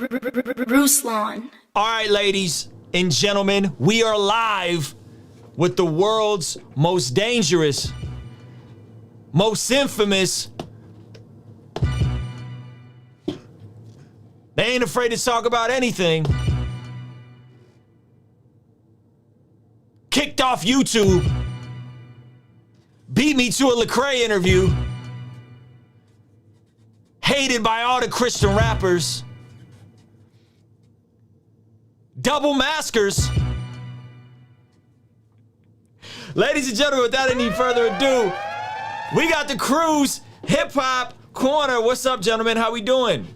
Ruslan. All right, ladies and gentlemen, we are live with the world's most dangerous, most infamous. They ain't afraid to talk about anything. Kicked off YouTube. Beat me to a Lecrae interview. Hated by all the Christian rappers. Double maskers. Ladies and gentlemen, without any further ado, we got the Cruise Hip Hop Corner. What's up, gentlemen? How we doing?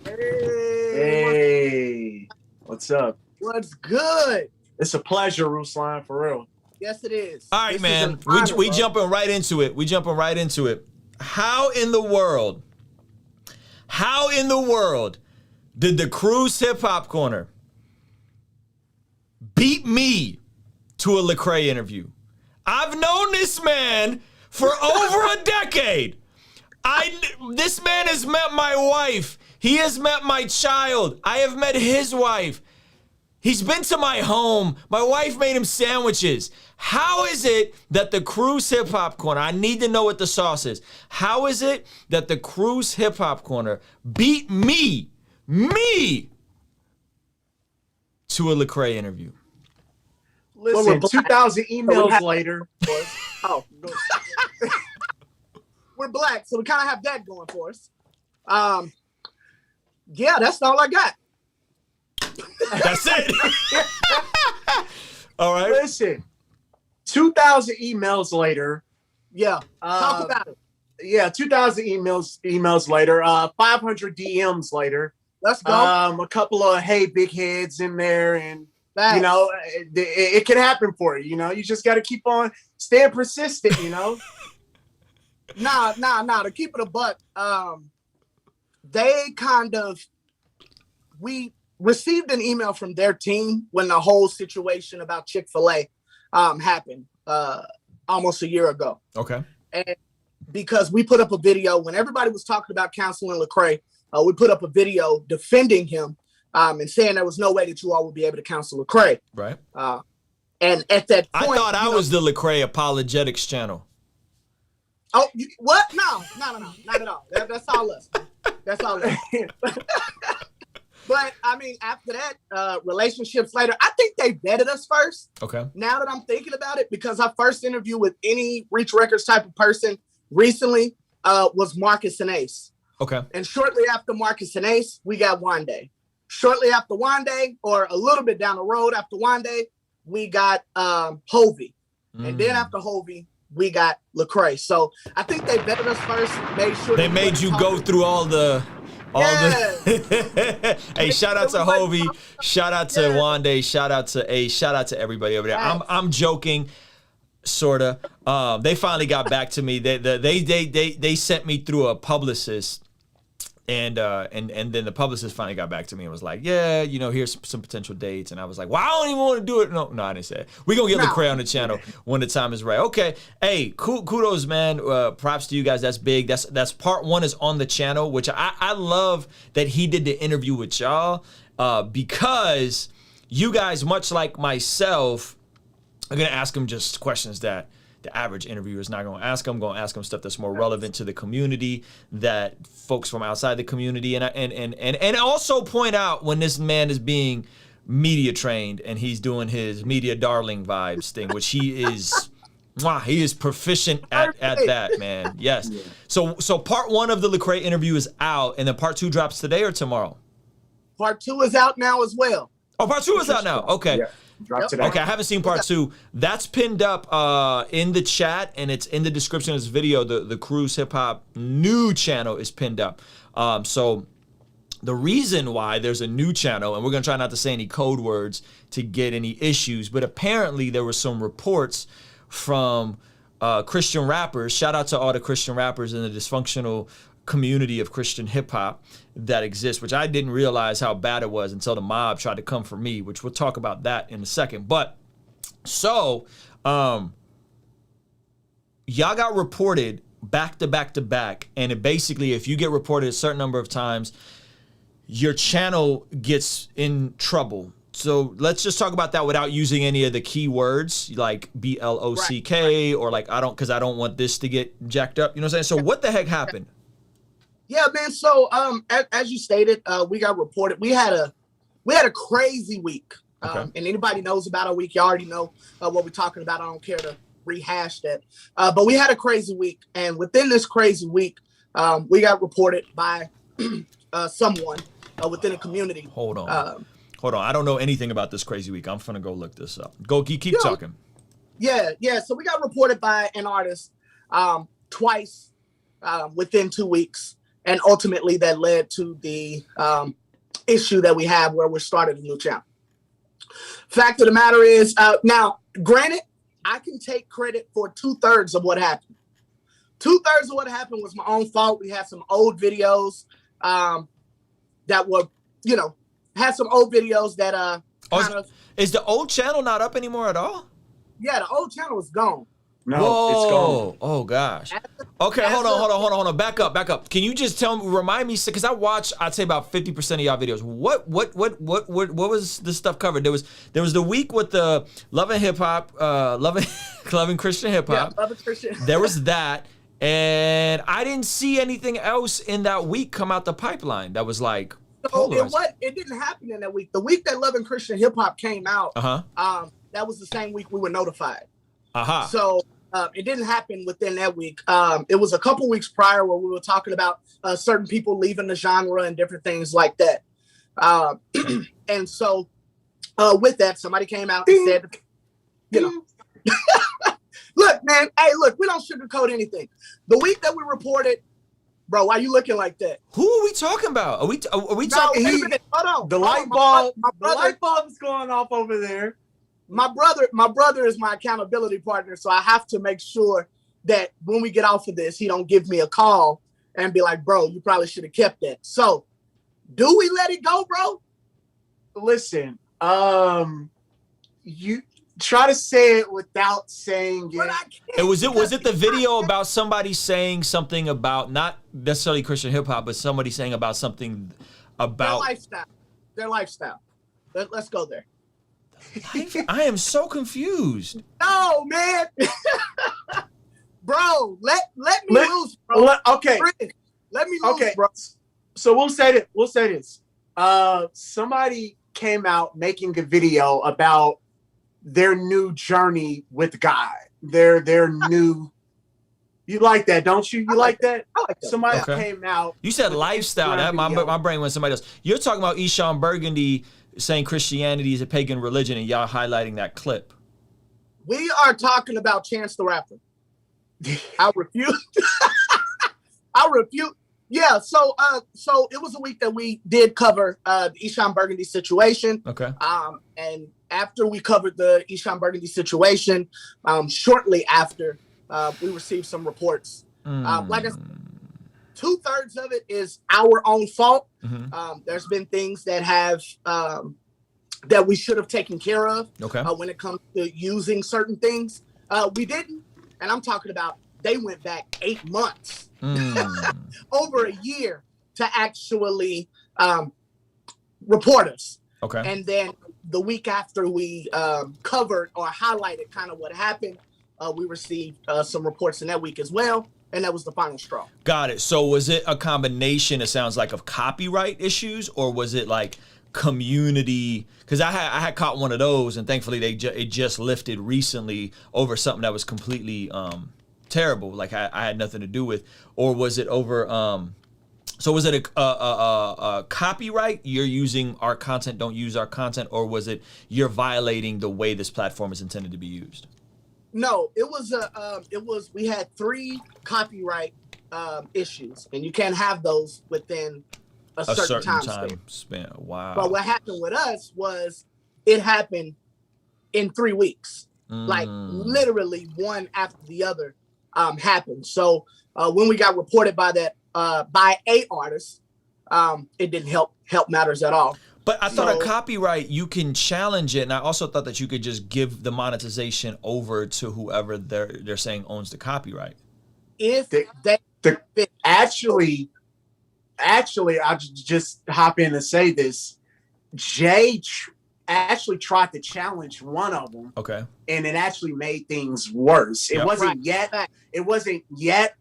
Hey, what's up? What's good? It's a pleasure, Ruslan, for real. Yes, it is. All right, This man. is an honor, We bro. jumping right into it. We jumping right into it. How in the world did the Cruise Hip Hop Corner beat me to a Lecrae interview? I've known this man for over a decade. This man has met my wife. He has met my child. I have met his wife. He's been to my home. My wife made him sandwiches. How is it that the Cruise Hip Hop Corner, I need to know what the sauce is. How is it that the Cruise Hip Hop Corner beat me to a Lecrae interview? Listen, Well, 2,000 emails later. Oh, we're black, so we kind of have that going for us. Yeah, that's all I got. That's it. All right. Listen, 2,000 emails later. Yeah, talk about it. Yeah, 2,000 emails later. 500 DMs later. Let's go. A couple of hey big heads in there, and Facts. you know it can happen for you. You know, you just got to keep on staying persistent. You know. Nah. To keep it a buck, we received an email from their team when the whole situation about Chick-fil-A happened almost a year ago. Okay. And because we put up a video when everybody was talking about canceling Lecrae, we put up a video defending him and saying there was no way that you all would be able to cancel Lecrae. Right. And at that point, I thought I was the Lecrae apologetics channel. Oh, what? No, not at all. That's all us. That's all us. But I mean, after that, relationships later, I think they vetted us first. Okay. Now that I'm thinking about it, because our first interview with any Reach Records type of person recently was Marcus and Ace. Okay. And shortly after Marcus and Ace, we got Wande. Shortly after Wande, or a little bit down the road after Wande, we got Hovey. And then after Hovey, we got Lecrae. So I think they vetted us first, made sure They made you go through all the hey, shout out to Hovey, shout out to Wande, shout out to Ace, shout out to everybody over there. I'm joking, sorta. They finally got back to me. They sent me through a publicist, and then the publicist finally got back to me and was like, yeah, you know, here's some potential dates. And I was like, well, I don't even want to do it. No, I didn't say it. We're going to get Lecrae on the channel when the time is right. Okay. Hey, kudos, man. Props to you guys. That's big. That's part one is on the channel, which I love that he did the interview with y'all because you guys, much like myself, are going to ask him just questions that the average interviewer is not going to ask them. Going to ask them stuff that's more relevant to the community, that folks from outside the community, and also point out when this man is being media trained and he's doing his media darling vibes thing, which he is. He is proficient at that, man. Yes. Yeah. So part one of the Lecrae interview is out, and then part two drops today or tomorrow? Part two is out now as well. Oh, part two is out now. Okay. Yeah. Today. Okay, I haven't seen part two. That's pinned up in the chat, and it's in the description of this video. The Cruise Hip Hop new channel is pinned up. So the reason why there's a new channel, and we're going to try not to say any code words to get any issues, but apparently there were some reports from Christian rappers. Shout out to all the Christian rappers in the dysfunctional community of Christian hip hop that exists, which I didn't realize how bad it was until the mob tried to come for me, which we'll talk about that in a second. But so y'all got reported back to back to back, and it basically, if you get reported a certain number of times, your channel gets in trouble. So let's just talk about that without using any of the keywords like BLOCK or like I don't want this to get jacked up. You know what I'm saying? So what the heck happened? Yeah, man. So as you stated, we got reported. We had a crazy week. Okay. And anybody knows about our week, you already know what we're talking about. I don't care to rehash that. But we had a crazy week, and within this crazy week, we got reported by someone within the community. Hold on. I don't know anything about this crazy week. I'm gonna go look this up. Keep talking. Yeah. So we got reported by an artist twice within 2 weeks, and ultimately that led to the issue that we have where we started a new channel. Fact of the matter is, now, granted, I can take credit for 2/3 of what happened. 2/3 of what happened was my own fault. We had some old videos that were, had some old videos that Is the old channel not up anymore at all? Yeah, the old channel is gone. No, Whoa. it's gone. Oh gosh. Okay, hold on. Back up. Can you just remind me? Because I watched, I'd say about 50% of y'all videos. What was the stuff covered? There was the week with the loving hip hop, loving Christian hip hop. Yeah, loving Christian. There was that, and I didn't see anything else in that week come out the pipeline. That was like. So it didn't happen in that week. The week that Loving Christian Hip Hop came out, that was the same week we were notified. So it didn't happen within that week. It was a couple weeks prior where we were talking about certain people leaving the genre and different things like that. And so with that, somebody came out and said, look, man, we don't sugarcoat anything. The week that we reported. Bro, why are you looking like that? Who are we talking about? Are we talking? Hold on. The light bulb is going off over there. My brother is my accountability partner, so I have to make sure that when we get off of this, he don't give me a call and be like, "Bro, you probably should have kept that." So, do we let it go, bro? Listen, you try to say it without saying it. Was it the video about somebody saying something about not necessarily Christian hip hop, but somebody saying about something about their lifestyle. Let's go there. I am so confused. No, man. Bro, let me loose, bro. Okay. Let me loose, okay, bro. So we'll say this. Somebody came out making a video about their new journey with God. Their new. You like that, don't you? You like that? I like that. Somebody came out. You said lifestyle. That my brain went somebody else. You're talking about Eshawn Burgundy saying Christianity is a pagan religion, and y'all highlighting that clip. We are talking about Chance the Rapper. I refute. I refute. Yeah. So it was a week that we did cover the Eshawn Burgundy situation. Okay. And after we covered the Eshawn Burgundy situation, shortly after, we received some reports. Like I said, 2/3 of it is our own fault. Mm-hmm. There's been things that have that we should have taken care of. Okay. When it comes to using certain things, we didn't. And I'm talking about they went back 8 months, over a year to actually report us. Okay. And then the week after we covered or highlighted kind of what happened, we received some reports in that week as well. And that was the final straw. Got it. So was it a combination, it sounds like, of copyright issues, or was it like community? Because I had caught one of those, and thankfully it just lifted recently over something that was completely terrible, like I had nothing to do with. Or was it over so was it a copyright, you're using our content, don't use our content, or was it you're violating the way this platform is intended to be used? No, it was we had 3 copyright issues, and you can't have those within a certain time span. Wow. But what happened with us was it happened in 3 weeks. Like literally one after the other happened. So when we got reported by that by a artist, it didn't help matters at all. But I thought a copyright, you can challenge it, and I also thought that you could just give the monetization over to whoever they're saying owns the copyright. If actually, Actually, I just hop in and say this. Jay actually tried to challenge one of them. Okay. And it actually made things worse. It wasn't yet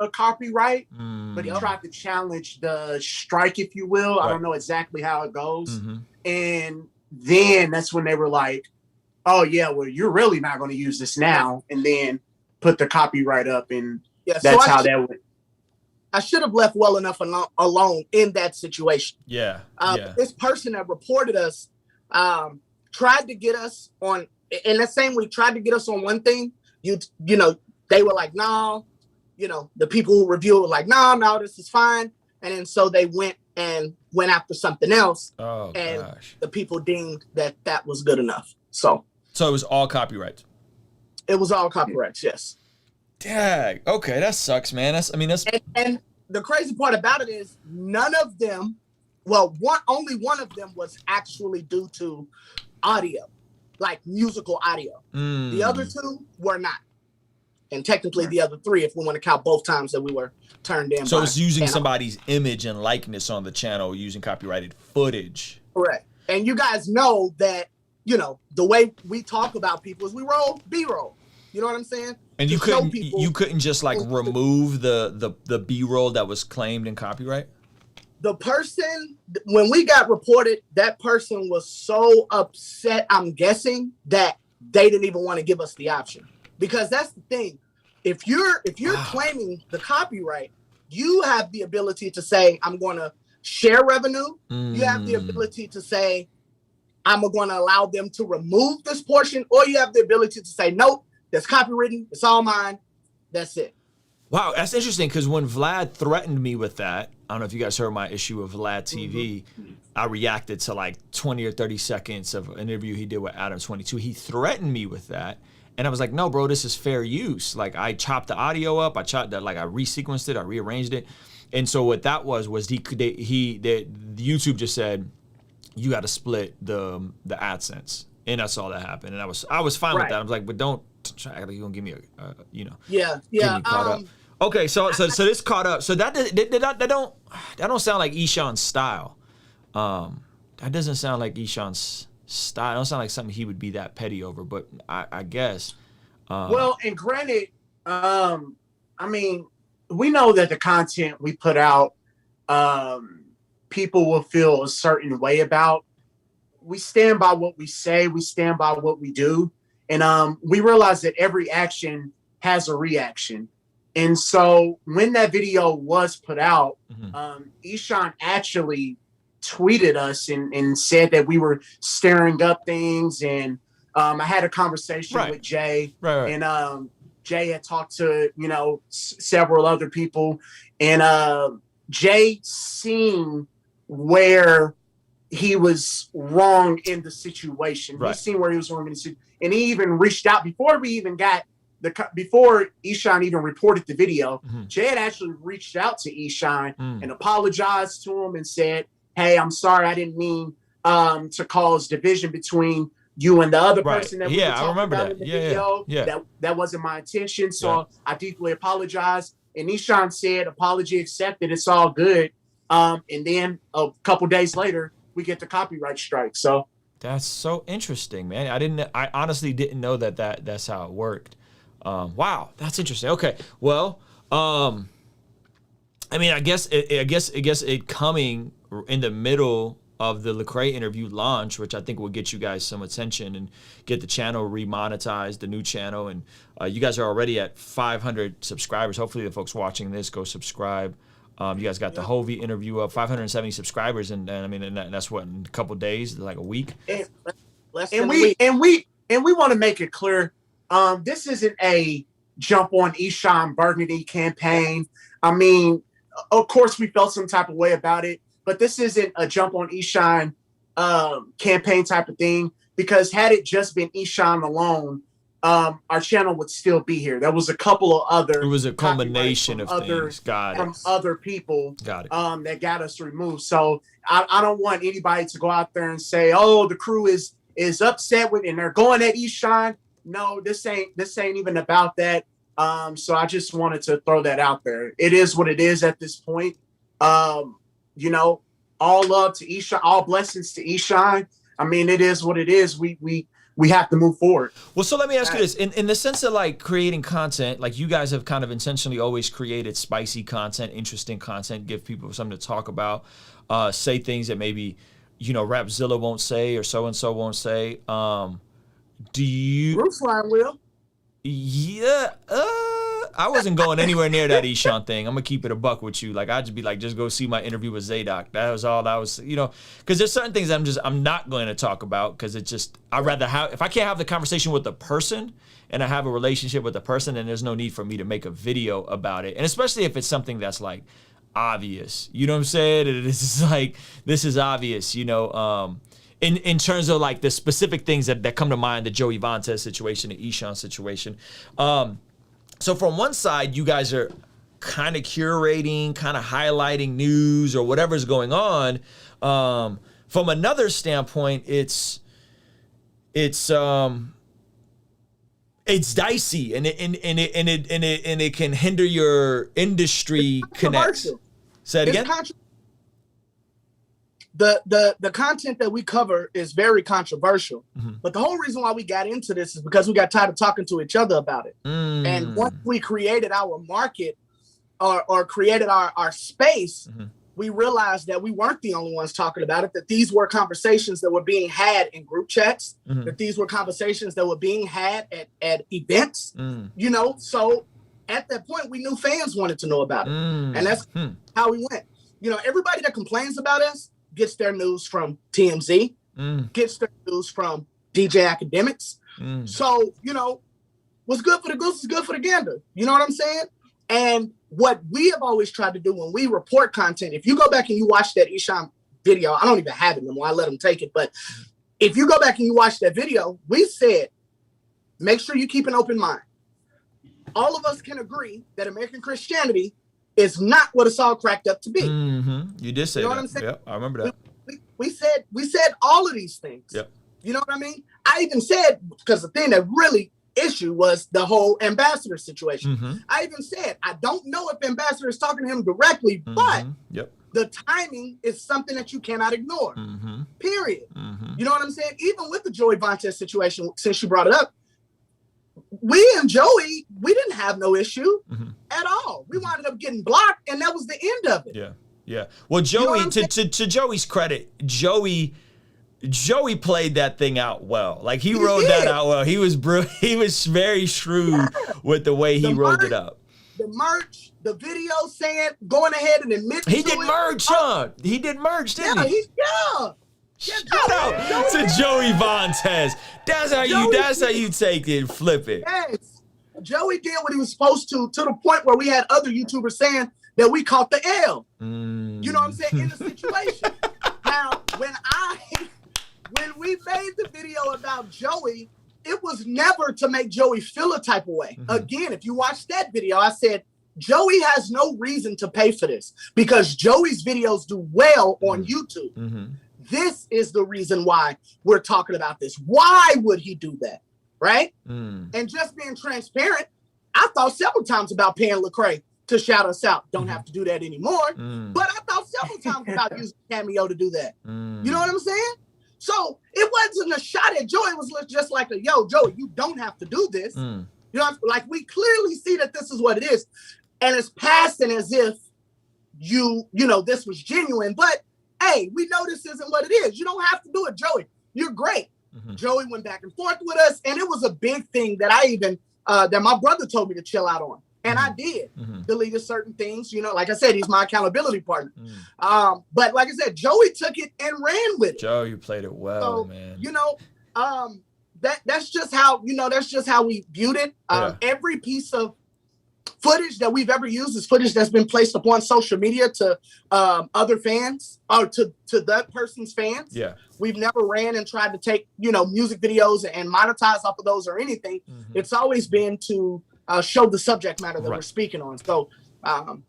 a copyright, but he tried to challenge the strike, if you will. I don't know exactly how it goes. And then that's when they were like, oh yeah, well, you're really not going to use this now. And then put the copyright up, and that's how that went. I should have left well enough alone in that situation. Yeah. This person that reported us tried to get us on, in the same week, tried to get us on one thing. You know, they were like, no, you know, the people who review were like, no, this is fine. And then so they went after something else. Oh, and gosh. the people deemed that was good enough. So it was all copyrights. It was all copyrights, yes. Dang. Okay, that sucks, man. That's. And the crazy part about it is none of them, only one of them was actually due to audio, like musical audio. The other two were not. And technically the other three, if we want to count both times that we were turned in. So it's using somebody's image and likeness on the channel, using copyrighted footage. Correct. And you guys know that, you know, the way we talk about people is we roll B-roll. You know what I'm saying? And you couldn't just like remove the B-roll that was claimed in copyright? The person, when we got reported, that person was so upset, I'm guessing, that they didn't even want to give us the option. Because that's the thing. If you're claiming the copyright, you have the ability to say, I'm going to share revenue. You have the ability to say, I'm going to allow them to remove this portion. Or you have the ability to say, nope, that's copywritten. It's all mine. That's it. Wow, that's interesting, because when Vlad threatened me with that, I don't know if you guys heard my issue with VladTV, I reacted to like 20 or 30 seconds of an interview he did with Adam 22. He threatened me with that. And I was like, no, bro, this is fair use. Like, I chopped the audio up. I chopped that, like, I resequenced it. I rearranged it. And so what that was YouTube just said, you got to split the AdSense. And that's all that happened. And I was fine with that. I was like, but don't try, like, you're going to give me a, Yeah. Get me caught up. Okay, so this caught up. So that don't sound like Ishan's style. That doesn't sound like Ishan's style. It don't sound like something he would be that petty over, but I guess. Well, and granted, I mean, we know that the content we put out, people will feel a certain way about. We stand by what we say. We stand by what we do. And we realize that every action has a reaction. And so when that video was put out, Ishan actually tweeted us and said that we were stirring up things. And I had a conversation with Jay. And Jay had talked to, several other people. And Jay seen where he was wrong in the situation. He seen where he was wrong in the situation. And he even reached out before we even got before Ishan even reported the video. Jay had actually reached out to Ishan and apologized to him and said, hey, I'm sorry, I didn't mean to cause division between you and the other person that we were talking about in the video. That wasn't my intention. So I deeply apologize. And Ishan said, apology accepted, it's all good. And then a couple days later, we get the copyright strike. So that's so interesting, man. I honestly didn't know that's how it worked. Wow, that's interesting. Okay, well, I mean, I guess it coming in the middle of the Lecrae interview launch, which I think will get you guys some attention and get the channel remonetized, the new channel, and you guys are already at 500 subscribers. Hopefully, the folks watching this go subscribe. You guys got the Hovey interview up, 570 subscribers, and I mean, and that's what, in a couple days, like a week. And we want to make it clear, this isn't a jump on Ishan Burgundy campaign. I mean, of course, we felt some type of way about it, but this isn't a jump on Ishan campaign type of thing, because had it just been Ishan alone, our channel would still be here. There was a couple of other. It was a culmination of things. From other people. Got it. That got us removed. So I don't want anybody to go out there and say, "Oh, the crew is upset with and they're going at Ishan." No, this ain't even about that. So I just wanted to throw that out there. It is what it is at this point. you know, all love to Eshan, all blessings to Eshan. I mean, it is what it is. We have to move forward. Well, so let me ask you this. In the sense of like creating content, like you guys have kind of intentionally always created spicy content, interesting content, give people something to talk about, say things that maybe, you know, Rapzilla won't say or so-and-so won't say. Do you... Ruslan will. Yeah, I wasn't going anywhere near that Eshan thing. I'm gonna keep it a buck with you. Like, I'd just be like, just go see my interview with Zadok. That was all I was, you know, because there's certain things I'm not going to talk about because it's just, I'd rather have, if I can't have the conversation with the person and I have a relationship with the person, then there's no need for me to make a video about it. And especially if it's something that's like obvious, you know what I'm saying? This is like, this is obvious, you know, in terms of like the specific things that come to mind, the Joey Vantes situation, the Eshan situation. So from one side, you guys are kind of curating, kind of highlighting news or whatever's going on. From another standpoint, it's dicey and it can hinder your industry connects. Say it again. The content that we cover is very controversial, but the whole reason why we got into this is because we got tired of talking to each other about it. And once we created our market or created our space, we realized that we weren't the only ones talking about it, that these were conversations that were being had in group chats, that these were conversations that were being had at events, you know? So at that point, we knew fans wanted to know about it. And that's how we went. You know, everybody that complains about us gets their news from TMZ, gets their news from DJ Academics. So, you know, what's good for the goose is good for the gander. You know what I'm saying? And what we have always tried to do when we report content, if you go back and you watch that Eshan video, I don't even have it anymore, I let him take it, but if you go back and you watch that video, we said, make sure you keep an open mind. All of us can agree that American Christianity is not what it's all cracked up to be. You did say that. What I'm saying? Yep, I remember that. We said all of these things. Yep. You know what I mean? I even said, because the thing that really issue was the whole ambassador situation. I even said, I don't know if ambassador is talking to him directly, but the timing is something that you cannot ignore. Period. You know what I'm saying? Even with the Joey Vantes situation, since you brought it up, we and Joey, we didn't have no issue at all. We wound up getting blocked, and that was the end of it. Yeah. Well, Joey, you know to Joey's credit, Joey played that thing out well. Like he rode that out well. He was very shrewd with the way he rolled it up. The merch, the video saying, going ahead and admitting he did merch, huh? He did merch, didn't he? Shout out to Joey Vantes. That's how you take it and flip it. Yes. Joey did what he was supposed to the point where we had other YouTubers saying that we caught the L. You know what I'm saying? In the situation. Now, when we made the video about Joey, it was never to make Joey feel a type of way. Again, if you watch that video, I said, Joey has no reason to pay for this because Joey's videos do well on YouTube. This is the reason why we're talking about this. Why would he do that? Right? And just being transparent, I thought several times about paying Lecrae to shout us out. Don't have to do that anymore. But I thought several times about using Cameo to do that. You know what I'm saying? So it wasn't a shot at Joey. It was just like a, yo, Joey, you don't have to do this. You know, like we clearly see that this is what it is. And it's passing as if you know, this was genuine. But hey, we know this isn't what it is. You don't have to do it, Joey. You're great. Joey went back and forth with us, and it was a big thing that I even that my brother told me to chill out on, and I did. Deleted certain things, you know. Like I said, he's my accountability partner. But like I said, Joey took it and ran with it. Joe, you played it well, man. You know, that's just how we viewed it. Every piece of footage that we've ever used is footage that's been placed upon social media to other fans or to that person's fans. We've never ran and tried to take, you know, music videos and monetize off of those or anything. It's always been to show the subject matter that we're speaking on. So, and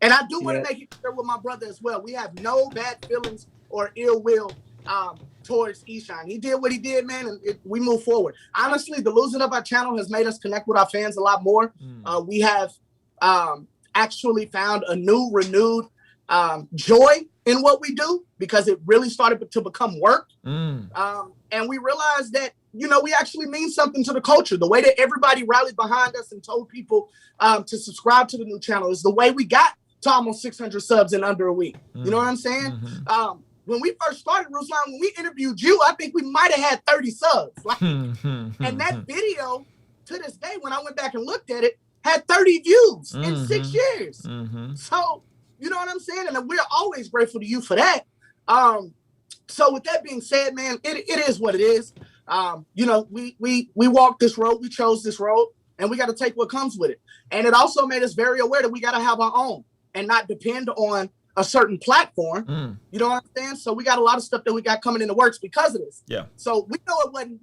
I do want to make it clear with my brother as well. We have no bad feelings or ill will towards Eshan. He did what he did, man, and we move forward. Honestly, the losing of our channel has made us connect with our fans a lot more. We have actually found a new, renewed joy in what we do because it really started to become work. And we realized that, you know, we actually mean something to the culture. The way that everybody rallied behind us and told people to subscribe to the new channel is the way we got to almost 600 subs in under a week. You know what I'm saying? When we first started, Ruslan, when we interviewed you, I think we might have had 30 subs. Like, and that video, to this day, when I went back and looked at it, had 30 views in 6 years. So, you know what I'm saying? And we're always grateful to you for that. So with that being said, man, it is what it is. You know, we walked this road, we chose this road, and we got to take what comes with it. And it also made us very aware that we got to have our own and not depend on a certain platform. You know what I'm saying? So we got a lot of stuff that we got coming in the works because of this. Yeah. So we know it wasn't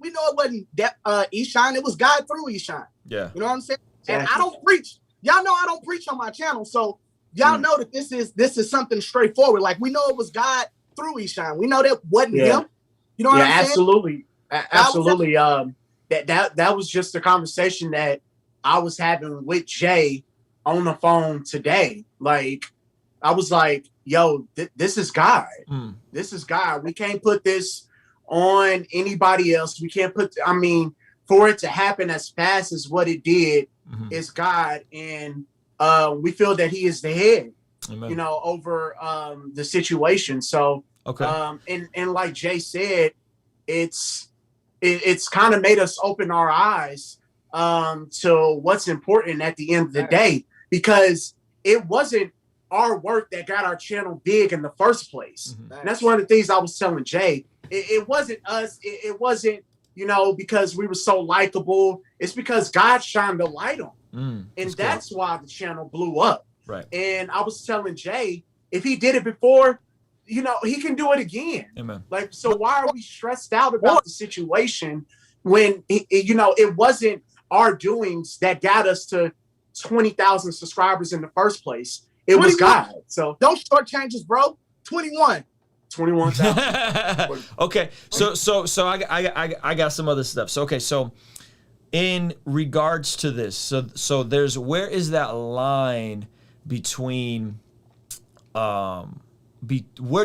Eshine. It was God through Eshine. Yeah. You know what I'm saying? And I don't preach. Y'all know I don't preach on my channel. So y'all know that this is something straightforward. Like, we know it was God through Eshine. We know that wasn't him. You know what I'm saying? Absolutely. Absolutely. That was just a conversation that I was having with Jay on the phone today. Like, I was like, yo, this is God. This is God. We can't put this on anybody else. We can't put, I mean, for it to happen as fast as what it did is God. And we feel that he is the head, you know, over the situation. So, and like Jay said, it's kind of made us open our eyes to what's important at the end of the day, because it wasn't our work that got our channel big in the first place. And that's one of the things I was telling Jay. It wasn't us. It wasn't, you know, because we were so likable. It's because God shined the light on. And that's why the channel blew up. Right. And I was telling Jay, if he did it before, you know, he can do it again. Amen. Like, so why are we stressed out about the situation when, you know, it wasn't our doings that got us to 20,000 subscribers in the first place? It was God. So don't shortchange us, bro. 21,000. Okay. So I got some other stuff. So, okay. So in regards to this, so there's, where is that line between, where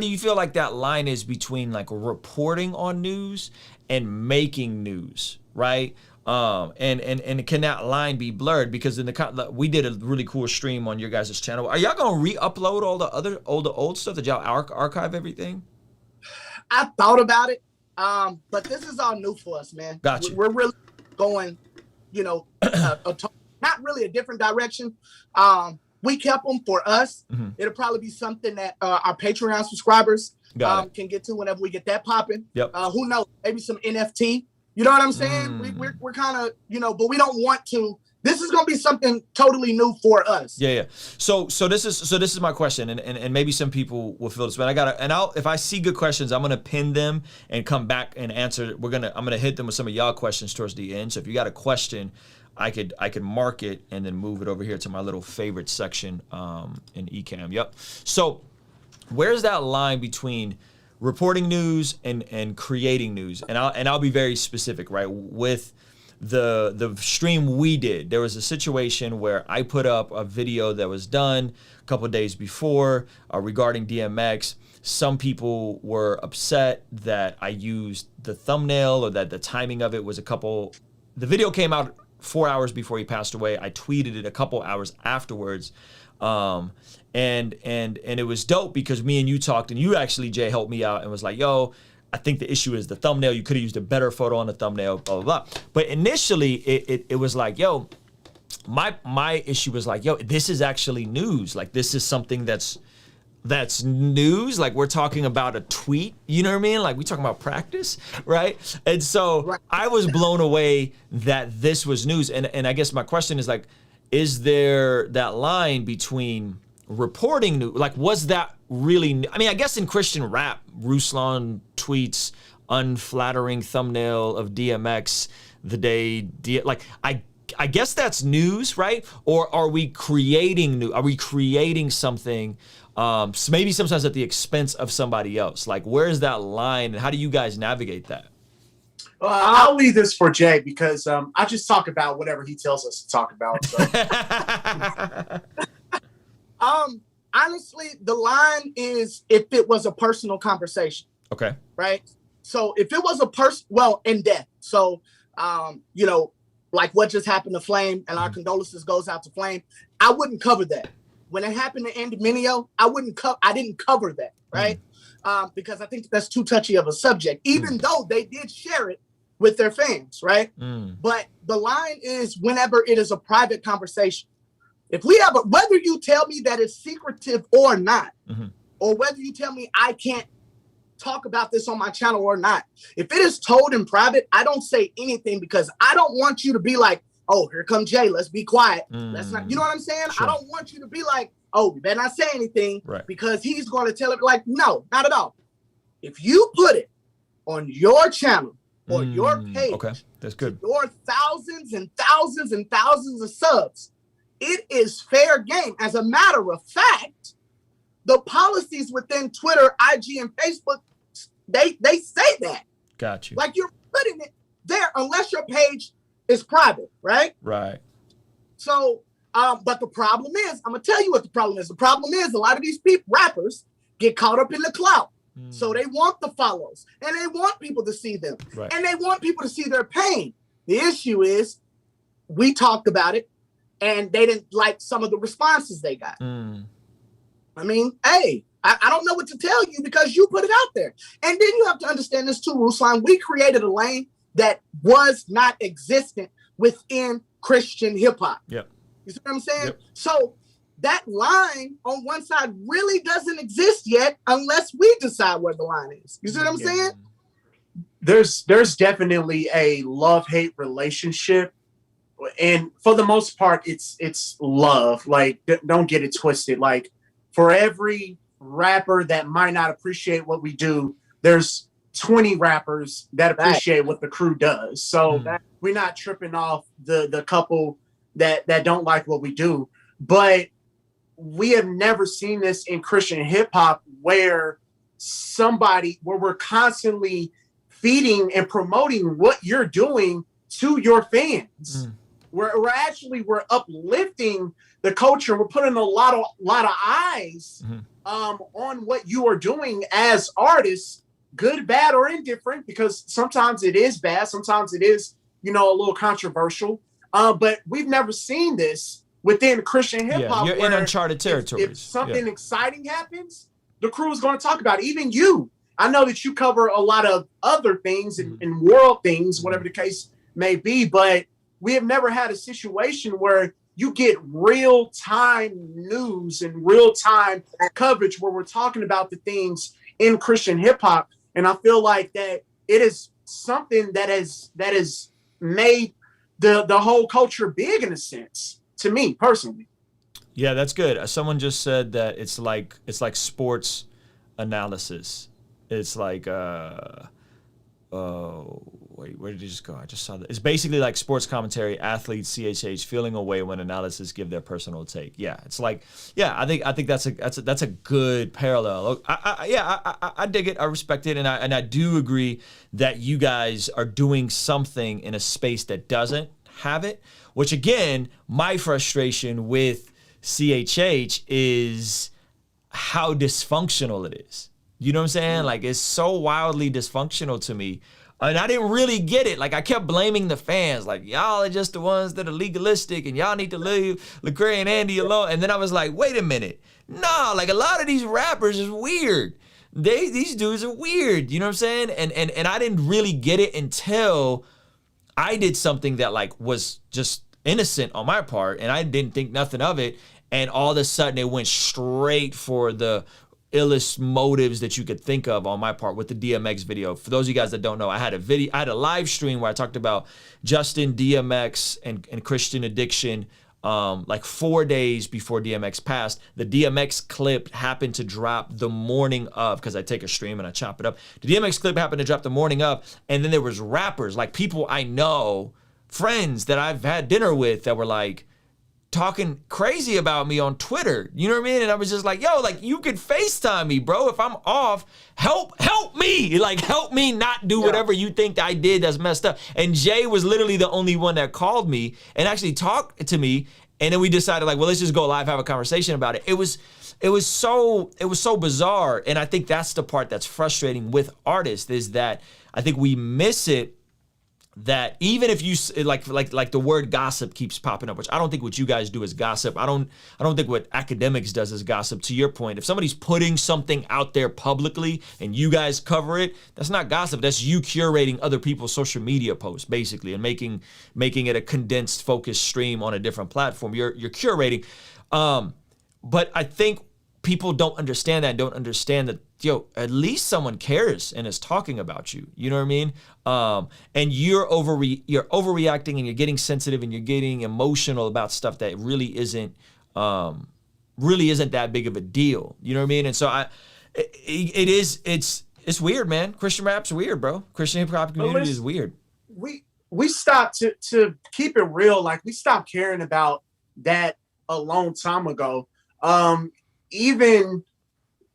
do you feel like that line is between like reporting on news and making news, right? And can that line be blurred? Because in we did a really cool stream on your guys' channel. Are y'all gonna re-upload all the old stuff? Did y'all archive everything? I thought about it, but this is all new for us, man. Gotcha. We're really going, you know, not really a different direction. We kept them for us. It'll probably be something that our Patreon subscribers can get to whenever we get that popping. Yep. Who knows? Maybe some NFT. You know what I'm saying? We're kind of, you know, but we don't want to. This is going to be something totally new for us. Yeah. So this is my question, and maybe some people will feel this, but if I see good questions, I'm gonna pin them and come back and answer. I'm gonna hit them with some of y'all questions towards the end. So if you got a question, I could mark it and then move it over here to my little favorite section in Ecamm. Yep. So where's that line between reporting news and creating news? And I'll be very specific, right? With the stream we did, there was a situation where I put up a video that was done a couple of days before regarding DMX. Some people were upset that I used the thumbnail, or that the timing of it was the video came out 4 hours before he passed away. I tweeted it a couple hours afterwards. And it was dope because me and you talked, and you actually, Jay, helped me out and was like, yo, I think the issue is the thumbnail. You could have used a better photo on the thumbnail, blah, blah, blah. But initially it was like, yo, my issue was like, yo, this is actually news. Like, this is something that's news. Like, we're talking about a tweet, you know what I mean? Like, we talking about practice, right? And so I was blown away that this was news. And I guess my question is like, is there that line between reporting news? Like, was that really, I mean, I guess in Christian rap, Ruslan tweets unflattering thumbnail of DMX the day, like, I guess that's news, right? Or are we creating new? Are we creating something? Maybe sometimes at the expense of somebody else. Like, where's that line, and how do you guys navigate that? I'll leave this for Jay, because I just talk about whatever he tells us to talk about. So. Honestly, the line is if it was a personal conversation. Okay. Right. So if it was a in death. So, you know, like what just happened to Flame, and our condolences goes out to Flame. I wouldn't cover that. When it happened to Andy Mineo, I didn't cover that. Right. Because I think that's too touchy of a subject, even though they did share it with their fans. Right. But the line is whenever it is a private conversation. If we have whether you tell me that it's secretive or not, or whether you tell me I can't talk about this on my channel or not, if it is told in private, I don't say anything because I don't want you to be like, oh, here comes Jay, let's be quiet. Let's not, you know what I'm saying? Sure. I don't want you to be like, oh, you better not say anything because he's going to tell it. Like, no, not at all. If you put it on your channel or your page, okay, that's good. Your thousands and thousands and thousands of subs, it is fair game. As a matter of fact, the policies within Twitter, IG, and Facebook, they say that. Got you. Like you're putting it there unless your page is private, right? Right. So, but the problem is, I'm gonna tell you what the problem is. The problem is a lot of these rappers get caught up in the clout. So they want the follows and they want people to see them and they want people to see their pain. The issue is we talked about it and they didn't like some of the responses they got. I mean, hey, I don't know what to tell you because you put it out there. And then you have to understand this too, Ruslan. We created a lane that was not existent within Christian hip hop. Yep. You see what I'm saying? Yep. So that line on one side really doesn't exist yet unless we decide where the line is. You see what I'm saying? There's definitely a love-hate relationship. And for the most part, it's love. Like, don't get it twisted. Like, for every rapper that might not appreciate what we do, there's 20 rappers that appreciate what the crew does. So we're not tripping off the couple that don't like what we do. But we have never seen this in Christian hip hop where we're constantly feeding and promoting what you're doing to your fans. We're uplifting the culture. We're putting a lot of eyes on what you are doing as artists, good, bad, or indifferent, because sometimes it is bad, sometimes it is, a little controversial. But we've never seen this within Christian hip hop. You're in uncharted territories. If something exciting happens, the crew is going to talk about it. Even you. I know that you cover a lot of other things and world things, whatever the case may be, but we have never had a situation where you get real-time news and real-time coverage where we're talking about the things in Christian hip-hop. And I feel like that it is something that has made the whole culture big in a sense, to me personally. Yeah, that's good. Someone just said that it's like sports analysis. It's like wait, where did it just go? I just saw that. It's basically like sports commentary, athletes, CHH feeling away when analysis give their personal take. Yeah, it's like, I think that's a good parallel. I dig it. I respect it, and I do agree that you guys are doing something in a space that doesn't have it. Which again, my frustration with CHH is how dysfunctional it is. You know what I'm saying? Like, it's so wildly dysfunctional to me. And I didn't really get it. Like, I kept blaming the fans. Like, y'all are just the ones that are legalistic and y'all need to leave Lecrae and Andy alone. And then I was like, wait a minute. Nah, like, a lot of these rappers is weird. These dudes are weird. You know what I'm saying? And I didn't really get it until I did something that, like, was just innocent on my part. And I didn't think nothing of it. And all of a sudden, it went straight for the illest motives that you could think of on my part with the DMX video. For those of you guys that don't know, I had a live stream where I talked about Justin, DMX, and Christian addiction like 4 days before DMX passed. The DMX clip happened to drop the morning of, because I take a stream and I chop it up. The DMX clip happened to drop the morning of, and then there was rappers, like people I know, friends that I've had dinner with that were like, talking crazy about me on Twitter. You know what I mean? And I was just like, yo, like, you could FaceTime me, bro. If I'm off, help me. Like, help me not do whatever you think I did that's messed up. And Jay was literally the only one that called me and actually talked to me And then we decided like, well, let's just go live, have a conversation about it. It was so bizarre. And I think that's the part that's frustrating with artists, is that I think we miss it, that even if you like the word gossip keeps popping up, which I don't think what you guys do is gossip. I don't think what academics does is gossip. To your point, if somebody's putting something out there publicly and you guys cover it, that's not gossip. That's you curating other people's social media posts, basically, and making it a condensed, focused stream on a different platform. You're curating. But I think people don't understand that, yo, at least someone cares and is talking about you. You know what I mean? And you're overreacting, and you're getting sensitive, and you're getting emotional about stuff that really isn't that big of a deal. You know what I mean? And so it's weird, man. Christian rap's weird, bro. Christian hip hop community is weird. We stopped to keep it real. Like, we stopped caring about that a long time ago. Even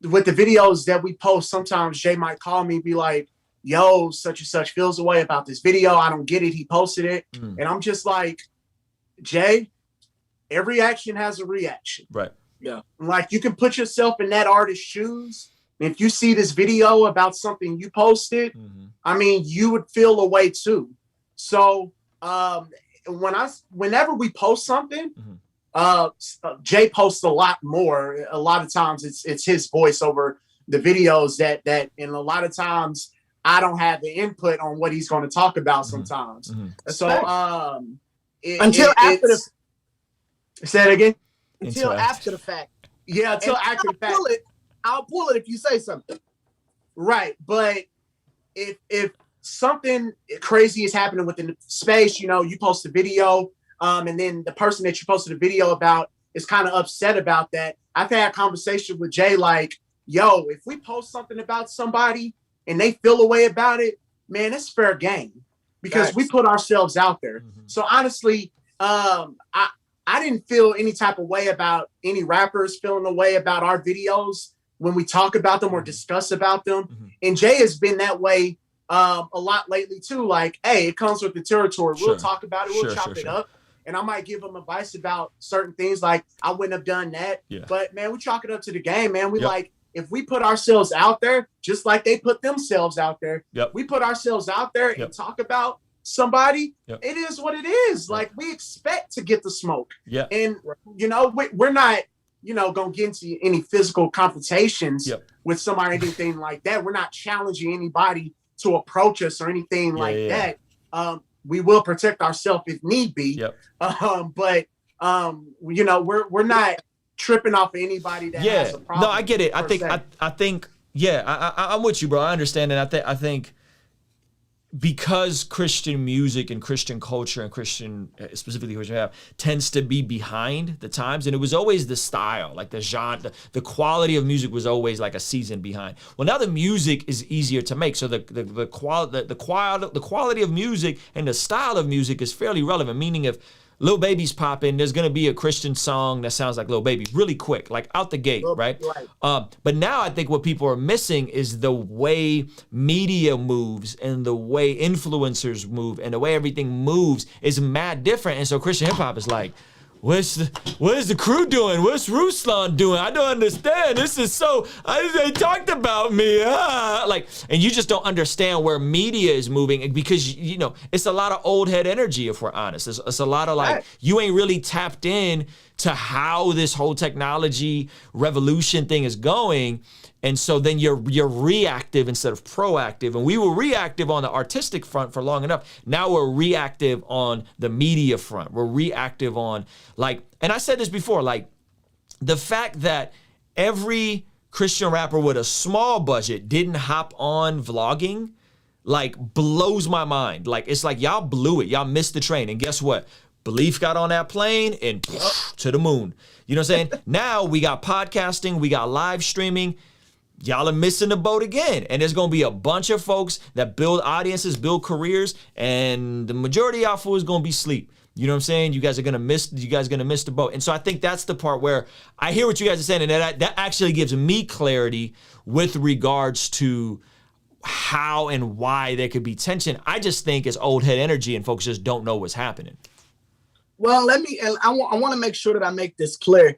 with the videos that we post, sometimes Jay might call me, be like, yo, such and such feels away about this video. I don't get it. He posted it. And I'm just like, Jay, every action has a reaction. Right. Yeah. Like, you can put yourself in that artist's shoes. If you see this video about something you posted, I mean, you would feel a way too. So whenever we post something, Jay posts a lot more. A lot of times it's his voice over the videos that and a lot of times I don't have the input on what he's going to talk about sometimes. So until after the say it again. Until after the fact. Yeah, until after the fact. I'll pull it if you say something. Right, but if something crazy is happening within the space, you know, you post a video, and then the person that you posted a video about is kind of upset about that. I've had a conversation with Jay like, yo, if we post something about somebody and they feel a way about it, man, it's fair game because we put ourselves out there. So honestly, I didn't feel any type of way about any rappers feeling a way about our videos when we talk about them or discuss about them. And Jay has been that way a lot lately too. Like, hey, it comes with the territory. We'll talk about it. We'll chop it up. And I might give him advice about certain things. Like, I wouldn't have done that. But man, we chalk it up to the game, man. We like, if we put ourselves out there, just like they put themselves out there, we put ourselves out there and talk about somebody. It is what it is. Like, we expect to get the smoke. And, you know, we're not, you know, going to get into any physical confrontations with somebody or anything like that. We're not challenging anybody to approach us or anything like that. We will protect ourselves if need be. But you know, we're not tripping off of anybody that has a problem. No, I get it. I think I'm with you, bro. I understand it. I think because Christian music and Christian culture and Christian, specifically Christian rap, tends to be behind the times, and it was always the style, like the genre, the quality of music was always like a season behind. Well, now the music is easier to make, so the quality of music and the style of music is fairly relevant. Meaning, if Lil Baby's popping, there's gonna be a Christian song that sounds like Lil Baby really quick, like out the gate, right? But now I think what people are missing is the way media moves and the way influencers move and the way everything moves is mad different. And so Christian hip hop is like, what is the crew doing? What's Ruslan doing? I don't understand. This is so, they talked about me. Like, and you just don't understand where media is moving because, you know, it's a lot of old head energy, if we're honest. It's a lot of like, you ain't really tapped in to how this whole technology revolution thing is going. And so then you're reactive instead of proactive. And we were reactive on the artistic front for long enough. Now we're reactive on the media front. We're reactive on, like, and I said this before, like, the fact that every Christian rapper with a small budget didn't hop on vlogging, like, blows my mind. Like, it's like, y'all blew it. Y'all missed the train. And guess what? Belief got on that plane and to the moon. You know what I'm saying? Now we got podcasting, we got live streaming. Y'all are missing the boat again. And there's going to be a bunch of folks that build audiences, build careers, and the majority of y'all fools is going to be asleep. You know what I'm saying? You guys are going to miss the boat. And so I think that's the part where I hear what you guys are saying, and that actually gives me clarity with regards to how and why there could be tension. I just think it's old head energy and folks just don't know what's happening. Well, let me, and I want to make sure that I make this clear.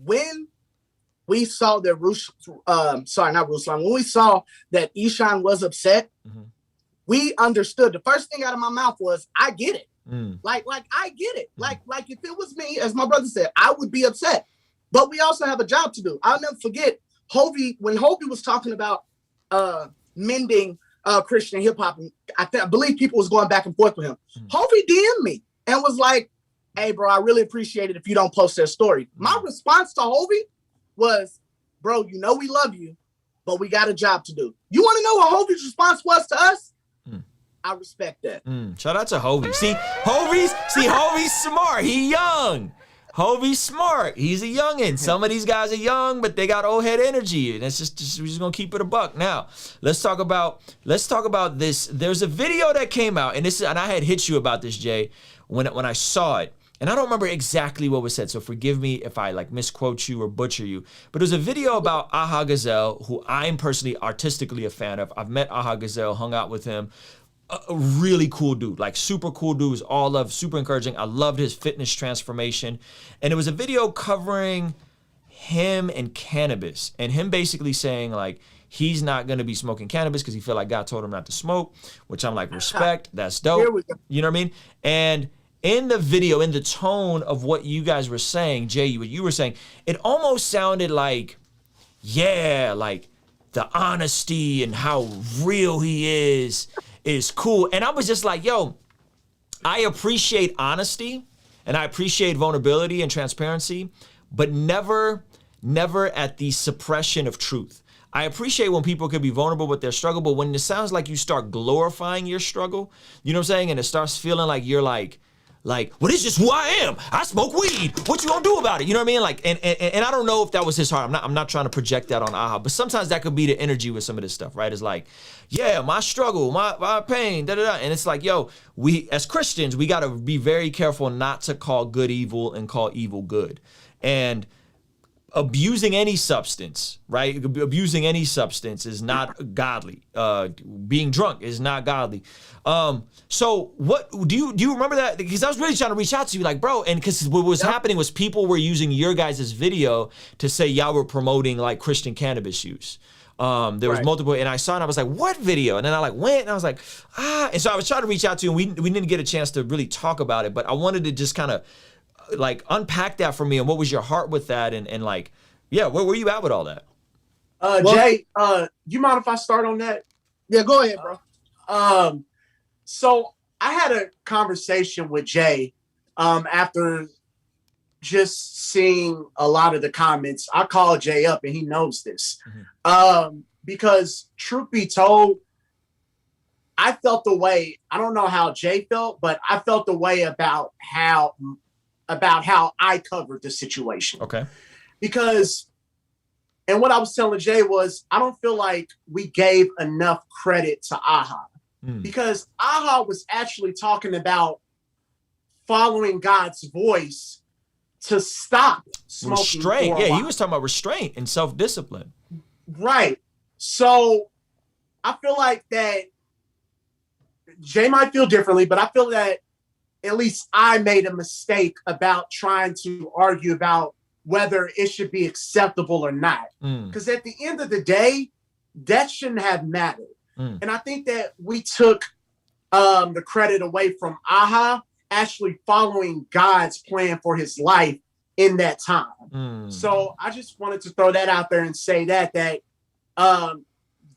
When we saw that when we saw that Ishan was upset, we understood. The first thing out of my mouth was, I get it. Like I get it. Like if it was me, as my brother said, I would be upset. But we also have a job to do. I'll never forget when Hovey was talking about mending Christian hip hop. I believe people was going back and forth with him. Hovey DM'd me and was like, "Hey, bro, I really appreciate it if you don't post their story." My response to Hovey was, "Bro, you know we love you, but we got a job to do." You want to know what Hovey's response was to us? I respect that. Shout out to Hovey. See, Hovey's smart. He young. Hovey's smart. He's a youngin'. Some of these guys are young, but they got old head energy. And it's just we're just gonna keep it a buck. Now, let's talk about this. There's a video that came out, and I had hit you about this, Jay, when I saw it. And I don't remember exactly what was said, so forgive me if I like misquote you or butcher you. But there's a video about Aha Gazelle, who I'm personally artistically a fan of. I've met Aha Gazelle, hung out with him. A really cool dude, like super cool dude, was all love, super encouraging. I loved his fitness transformation. And it was a video covering him and cannabis, and him basically saying like he's not gonna be smoking cannabis because he felt like God told him not to smoke, which I'm like, respect, that's dope. You know what I mean? And in the video, in the tone of what you guys were saying, Jay, what you were saying, it almost sounded like, yeah, like the honesty and how real he is cool. And I was just like, yo, I appreciate honesty and I appreciate vulnerability and transparency, but never at the suppression of truth. I appreciate when people can be vulnerable with their struggle, but when it sounds like you start glorifying your struggle, you know what I'm saying? And it starts feeling like you're like, well, this is who I am. I smoke weed. What you gonna do about it? You know what I mean? Like, and I don't know if that was his heart. I'm not trying to project that on Aha, but sometimes that could be the energy with some of this stuff, right? It's like, yeah, my struggle, my pain, da-da-da. And it's like, yo, we, as Christians, we gotta be very careful not to call good evil and call evil good. And abusing any substance, right? Abusing any substance is not godly. Being drunk is not godly. So what do you remember that? Because I was really trying to reach out to you, like, bro, and because what was happening was people were using your guys' video to say y'all were promoting like Christian cannabis use. There was multiple, and I saw it and I was like, what video? And then I like went and I was like, and so I was trying to reach out to you, and we didn't get a chance to really talk about it, but I wanted to just kind of like unpack that for me, and what was your heart with that, and like, yeah, where were you at with all that? Jay, you mind if I start on that? Yeah, go ahead, bro. So I had a conversation with Jay after just seeing a lot of the comments. I called Jay up and he knows this. Because truth be told, I felt the way, I don't know how Jay felt, but I felt the way about how I covered the situation. Okay. Because, and what I was telling Jay was, I don't feel like we gave enough credit to Aha. Because Aha was actually talking about following God's voice to stop smoking. Restraint. Yeah, he was talking about restraint and self-discipline. Right. So I feel like that Jay might feel differently, but I feel that at least I made a mistake about trying to argue about whether it should be acceptable or not. Because at the end of the day, that shouldn't have mattered. And I think that we took the credit away from Aha actually following God's plan for his life in that time. So I just wanted to throw that out there and say that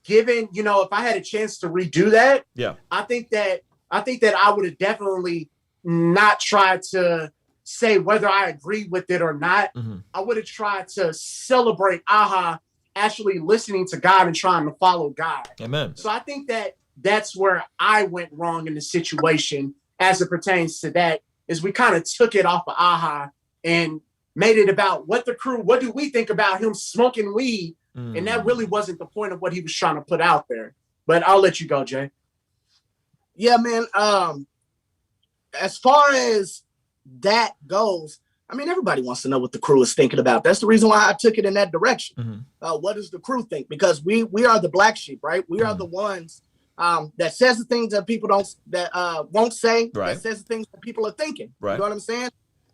given, if I had a chance to redo that, I think that I would have definitely not tried to say whether I agree with it or not. I would have tried to celebrate Aha actually listening to God and trying to follow God. Amen. So I think that that's where I went wrong in the situation as it pertains to that, is we kind of took it off of Aha and made it about what do we think about him smoking weed? And that really wasn't the point of what he was trying to put out there. But I'll let you go, Jay. Yeah, man. As far as that goes, I mean, everybody wants to know what the crew is thinking about. That's the reason why I took it in that direction. What does the crew think? Because we are the black sheep, right? We are the ones that says the things that people won't say, right. that says the things that people are thinking. Right. You know what I'm saying?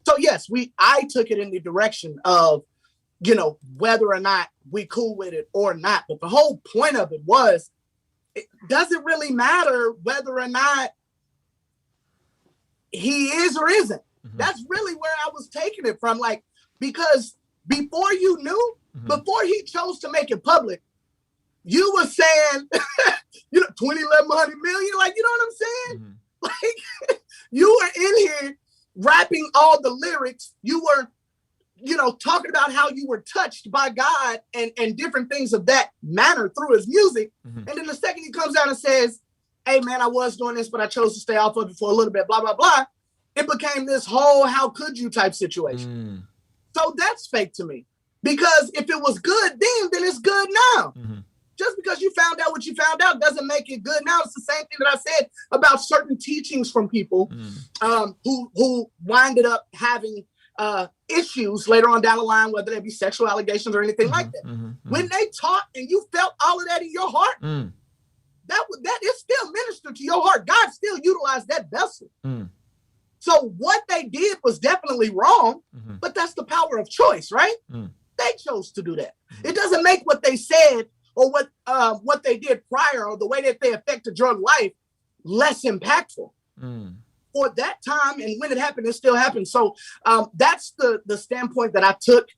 So yes, I took it in the direction of, you know, whether or not we cool with it or not. But the whole point of it was, it doesn't really matter whether or not he is or isn't. Mm-hmm. That's really where I was taking it from. Like, because before you knew, mm-hmm. before he chose to make it public, you were saying, you know, 1,100 million, like, you know what I'm saying? Mm-hmm. Like, you were in here rapping all the lyrics. You were, you know, talking about how you were touched by God and different things of that manner through his music. Mm-hmm. And then the second he comes out and says, hey, man, I was doing this, but I chose to stay off of it for a little bit, blah, blah, blah. It became this whole how could you type situation. So that's fake to me. Because if it was good then it's good now. Mm-hmm. Just because you found out what you found out doesn't make it good now. It's the same thing that I said about certain teachings from people who winded up having issues later on down the line, whether they be sexual allegations or anything like that. When they taught and you felt all of that in your heart, that is still ministered to your heart. God still utilized that vessel. So what they did was definitely wrong, but that's the power of choice, right? They chose to do that. It doesn't make what they said or what they did prior or the way that they affected drug life less impactful. For that time, and when it happened, it still happened. So that's the standpoint that I took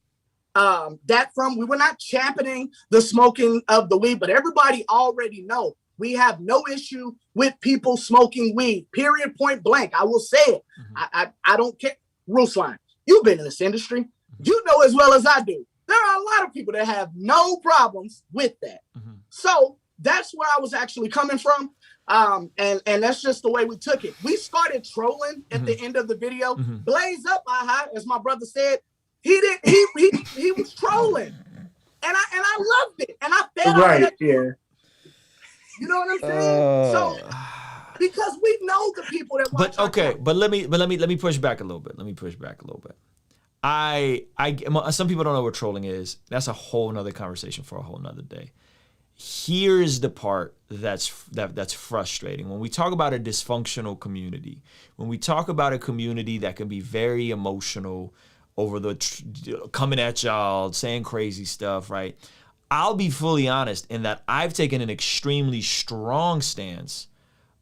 that from. We were not championing the smoking of the weed, but everybody already know we have no issue with people smoking weed, period, point blank. I will say it. I don't care. Ruslan, you've been in this industry. You know as well as I do. There are a lot of people that have no problems with that. So that's where I was actually coming from. And that's just the way we took it. We started trolling at the end of the video. Blaze up, as my brother said. He was trolling. And I loved it. And I fed on it. Yeah. You know what I'm saying? So because we know the people that watch. But okay, but let me push back a little bit. Some people don't know what trolling is. That's a whole nother conversation for a whole nother day. Here's the part that's frustrating. When we talk about a dysfunctional community, when we talk about a community that can be very emotional over the coming at y'all, saying crazy stuff, right? I'll be fully honest in that I've taken an extremely strong stance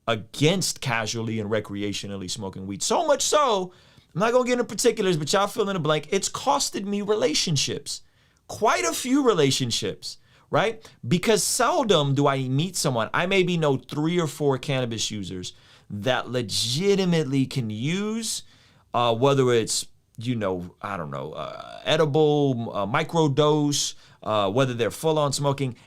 against casually and recreationally smoking weed. So much so, I'm not gonna get into particulars, but y'all fill in the blank. It's costed me relationships, quite a few relationships, right? Because seldom do I meet someone. I maybe know 3 or 4 cannabis users that legitimately can use, whether it's, you know, I don't know, edible, microdose, whether they're full on smoking,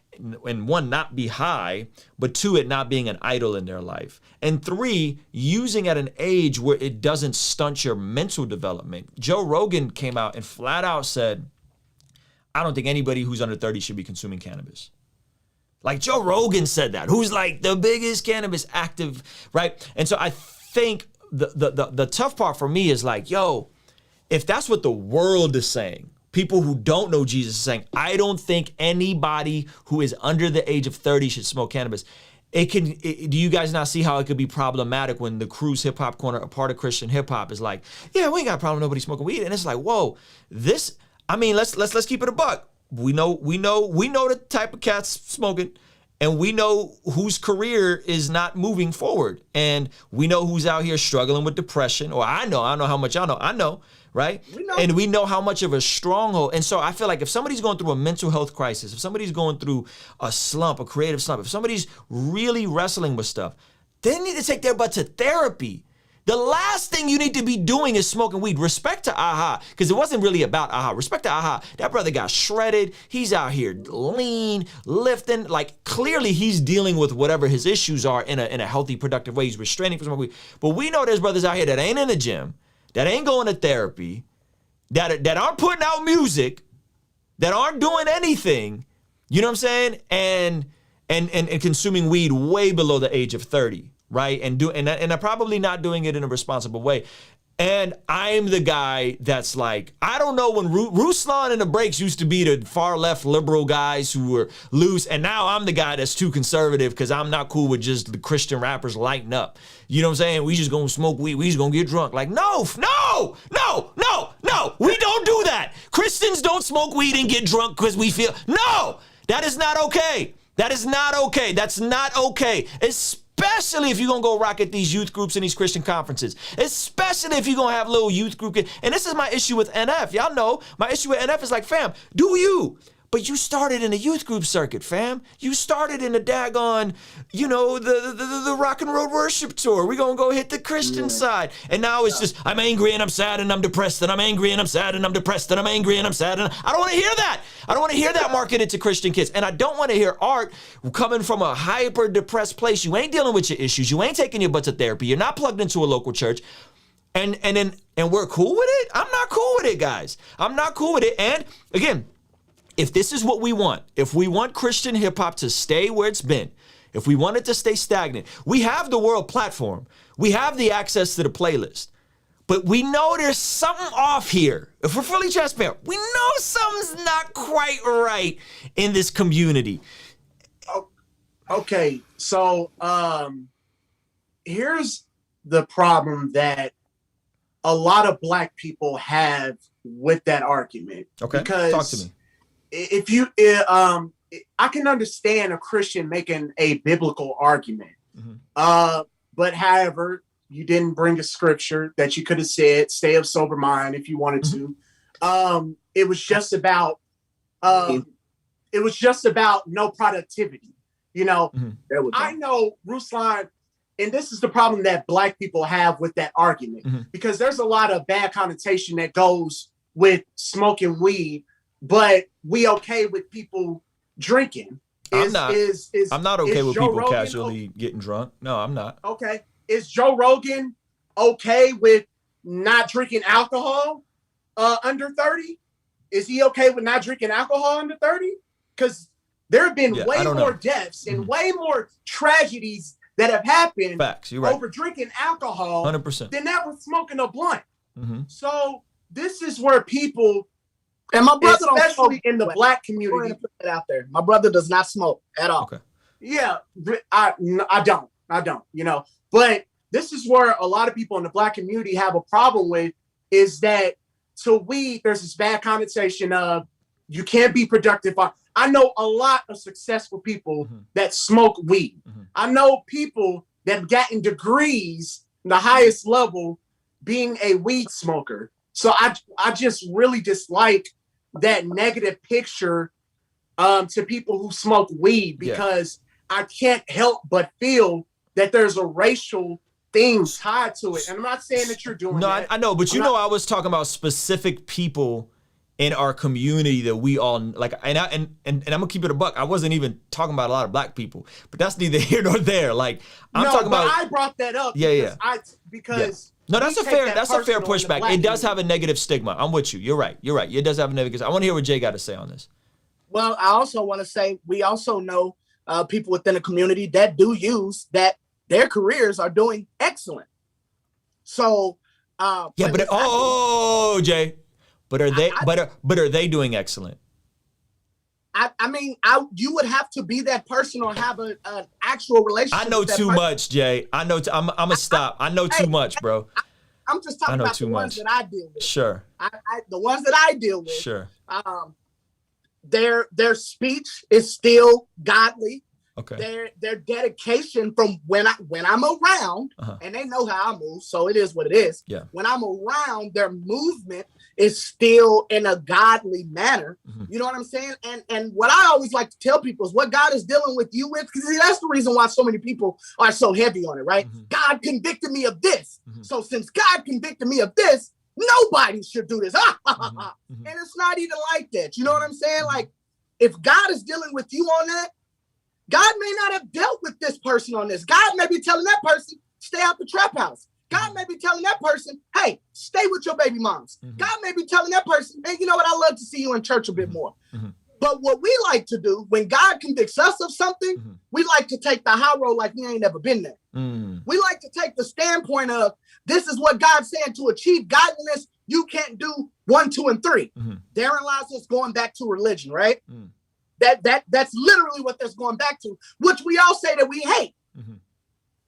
and 1, not be high, but 2, it not being an idol in their life. And 3, using at an age where it doesn't stunt your mental development. Joe Rogan came out and flat out said, I don't think anybody who's under 30 should be consuming cannabis. Like Joe Rogan said that, who's like the biggest cannabis active, right? And so I think the tough part for me is like, yo, if that's what the world is saying, people who don't know Jesus are saying, I don't think anybody who is under the age of 30 should smoke cannabis. Do you guys not see how it could be problematic when the Crew's Hip Hop Corner, a part of Christian hip hop, is like, yeah, we ain't got a problem with nobody smoking weed. And it's like, whoa, let's keep it a buck. We know the type of cats smoking, and we know whose career is not moving forward. And we know who's out here struggling with depression. Or I know how much y'all know. I know, right? And we know how much of a stronghold. And so I feel like if somebody's going through a mental health crisis, if somebody's going through a slump, a creative slump, if somebody's really wrestling with stuff, they need to take their butt to therapy. The last thing you need to be doing is smoking weed. Respect to Aha, because it wasn't really about Aha. Respect to Aha. That brother got shredded. He's out here lean, lifting. Like, clearly he's dealing with whatever his issues are in a healthy, productive way. He's restraining from smoking weed. But we know there's brothers out here that ain't in the gym, that ain't going to therapy, that aren't putting out music, that aren't doing anything, you know what I'm saying? And consuming weed way below the age of 30. Right, and they're probably not doing it in a responsible way. And I'm the guy that's like, I don't know, when Ruslan and the Breaks used to be the far left liberal guys who were loose, and now I'm the guy that's too conservative because I'm not cool with just the Christian rappers lighting up. You know what I'm saying? We just gonna smoke weed, we just gonna get drunk. Like, no, we don't do that. Christians don't smoke weed and get drunk because we feel, no, that is not okay. That is not okay. That's not okay. Especially if you're going to go rock at these youth groups and these Christian conferences. Especially if you're going to have little youth group. And this is my issue with NF. Y'all know my issue with NF is like, fam, do you? But you started in the youth group circuit, fam. You started in the daggone, you know, the rock and roll worship tour. We're going to go hit the Christian side. And now it's just, I'm angry and I'm sad and I'm depressed and I'm angry and I'm sad and I'm depressed and I'm angry and I'm sad. And I don't want to hear that. I don't want to hear that marketed to Christian kids. And I don't want to hear art coming from a hyper depressed place. You ain't dealing with your issues. You ain't taking your butt to therapy. You're not plugged into a local church. And we're cool with it? I'm not cool with it, guys. I'm not cool with it. And again, if this is what we want, if we want Christian hip hop to stay where it's been, if we want it to stay stagnant, we have the world platform. We have the access to the playlist. But we know there's something off here. If we're fully transparent, we know something's not quite right in this community. Okay, so here's the problem that a lot of Black people have with that argument. Okay, because talk to me. If you, I can understand a Christian making a biblical argument, but however, you didn't bring a scripture that you could have said, stay of sober mind if you wanted to. It was just about, no productivity. You know, I know Ruslan, and this is the problem that Black people have with that argument, because there's a lot of bad connotation that goes with smoking weed, but we okay with people drinking. I'm not okay with Joe people Rogan casually getting drunk. No, I'm not. Okay. Is Joe Rogan okay with not drinking alcohol under 30? Is he okay with not drinking alcohol under 30? Because there have been way more deaths and way more tragedies that have happened over drinking alcohol 100%. than ever smoking a blunt. So this is where people, and my brother, especially in the Black community, put that out there. My brother does not smoke at all. Okay. Yeah, I don't, you know, but this is where a lot of people in the Black community have a problem with, is that to weed, there's this bad connotation of you can't be productive. I know a lot of successful people that smoke weed. I know people that have gotten degrees in the highest level being a weed smoker. So I just really dislike that negative picture to people who smoke weed, because I can't help but feel that there's a racial thing tied to it. And I'm not saying that you're doing that. I know, but I was talking about specific people in our community that we all like, and I'm gonna keep it a buck. I wasn't even talking about a lot of Black people, but that's neither here nor there. Like, I'm talking about. I brought that up. Because no, that's a fair pushback. It does have a negative stigma. I'm with you. You're right. It does have a negative. I want to hear what Jay got to say on this. Well, I also want to say we also know people within the community that do use that their careers are doing excellent. So Jay, but are they doing excellent? I mean, you would have to be that person or have an actual relationship. I know too much, Jay. I know. I'm gonna stop. I know too much, bro. I'm just talking about the ones that I deal with. Sure. The ones that I deal with. Sure. Their speech is still godly. Okay. Their dedication from when I'm around, and they know how I move, so it is what it is. Yeah. When I'm around, their movement is still in a godly manner. You know what I'm saying? And what I always like to tell people is what God is dealing with you with, because that's the reason why so many people are so heavy on it, right? God convicted me of this. So since God convicted me of this, nobody should do this. And it's not even like that. You know what I'm saying? Like, if God is dealing with you on that, God may not have dealt with this person on this. God may be telling that person, stay out the trap house. God may be telling that person, hey, stay with your baby moms. God may be telling that person, hey, you know what? I love to see you in church a bit more. But what we like to do when God convicts us of something, we like to take the high road like we ain't never been there. We like to take the standpoint of this is what God's saying to achieve godliness. You can't do 1, 2, and 3. Therein lies us going back to religion, right? That's literally what that's going back to, which we all say that we hate.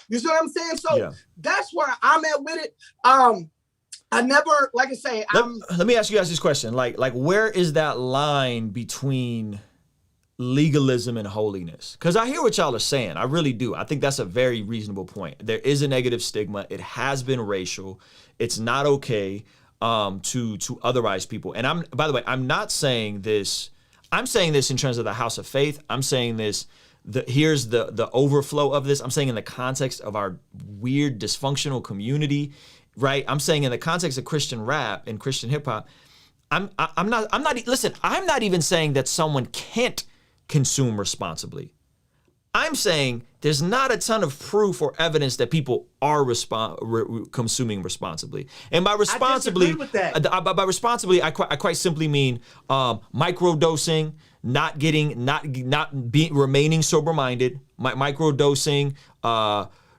You see what I'm saying? So that's where I'm at with it. I never, like I say, let me ask you guys this question. Like where is that line between legalism and holiness? Because I hear what y'all are saying. I really do. I think that's a very reasonable point. There is a negative stigma. It has been racial. It's not okay to otherize people. And by the way, I'm not saying this. I'm saying this in terms of the house of faith. I'm saying this. Here's the overflow of this. I'm saying in the context of our weird dysfunctional community. Right, I'm saying in the context of Christian rap and Christian hip hop, I'm not even saying that someone can't consume responsibly. I'm saying there's not a ton of proof or evidence that people are consuming responsibly. And by responsibly, I disagree with that. By responsibly, I quite simply mean microdosing, remaining sober-minded, microdosing.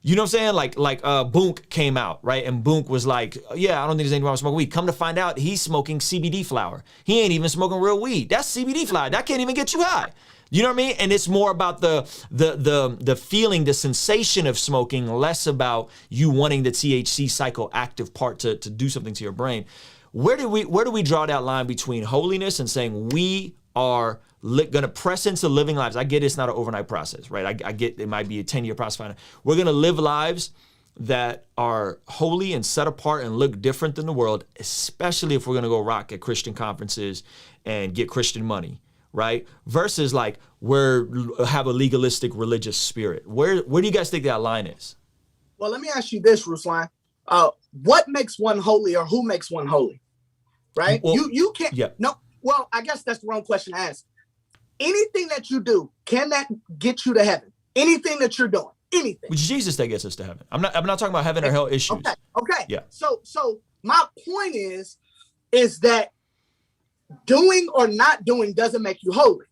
You know what I'm saying? Like Boonk came out, right? And Boonk was like, yeah, I don't think there's anything wrong with smoking weed. Come to find out, he's smoking CBD flower. He ain't even smoking real weed. That's CBD flower. That can't even get you high. You know what I mean? And it's more about the feeling, the sensation of smoking, less about you wanting the THC psychoactive part to do something to your brain. Where do we draw that line between holiness and saying we are going to press into living lives? I get it's not an overnight process, right? I get it might be a 10-year process. We're going to live lives that are holy and set apart and look different than the world, especially if we're going to go rock at Christian conferences and get Christian money, right? Versus like have a legalistic religious spirit. Where do you guys think that line is? Well, let me ask you this, Ruslan. What makes one holy, or who makes one holy? Right? Well, you can't. Yeah. No. Well, I guess that's the wrong question to ask. Anything that you do, can that get you to heaven? Anything that you're doing, anything. Which Jesus that gets us to heaven. I'm not talking about heaven or hell issues. Okay. Yeah. So my point is that doing or not doing doesn't make you holy.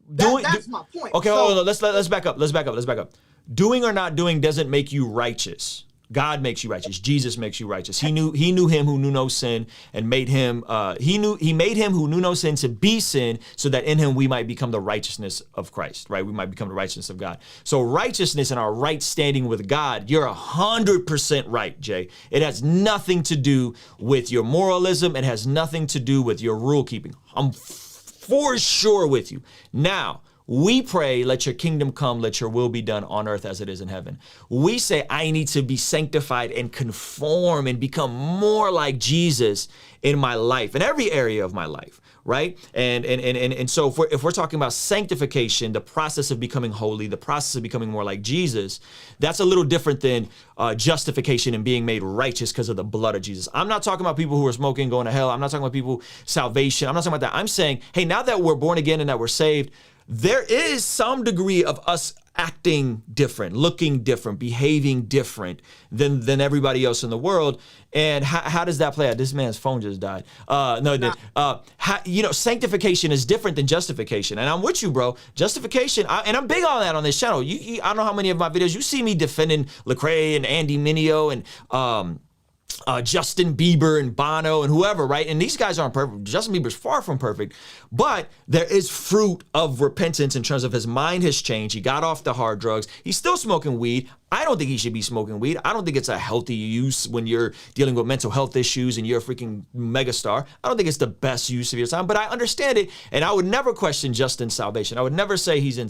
That's my point. Okay, hold on. Let's back up. Doing or not doing doesn't make you righteous. God makes you righteous. Jesus makes you righteous. He knew him who knew no sin and made him, he made him who knew no sin to be sin so that in him we might become the righteousness of Christ, right? We might become the righteousness of God. So righteousness and our right standing with God, you're 100% right, Jay. It has nothing to do with your moralism. It has nothing to do with your rule keeping. I'm for sure with you. Now, we pray, let your kingdom come, let your will be done on earth as it is in heaven. We say, I need to be sanctified and conform and become more like Jesus in my life, in every area of my life, right? And so if we're talking about sanctification, the process of becoming holy, the process of becoming more like Jesus, that's a little different than justification and being made righteous because of the blood of Jesus. I'm not talking about people who are smoking, going to hell. I'm not talking about people, salvation. I'm not talking about that. I'm saying, hey, now that we're born again and that we're saved, there is some degree of us acting different, looking different, behaving different than everybody else in the world. And how does that play out? This man's phone just died. Sanctification is different than justification. And I'm with you, bro. Justification, and I'm big on that on this channel. I don't know how many of my videos you see me defending Lecrae and Andy Mineo and Justin Bieber and Bono and whoever, right? And these guys aren't perfect. Justin Bieber's far from perfect, but there is fruit of repentance in terms of his mind has changed. He got off the hard drugs. He's still smoking weed. I don't think he should be smoking weed. I don't think it's a healthy use when you're dealing with mental health issues and you're a freaking megastar. I don't think it's the best use of your time, but I understand it. And I would never question Justin's salvation. I would never say he's in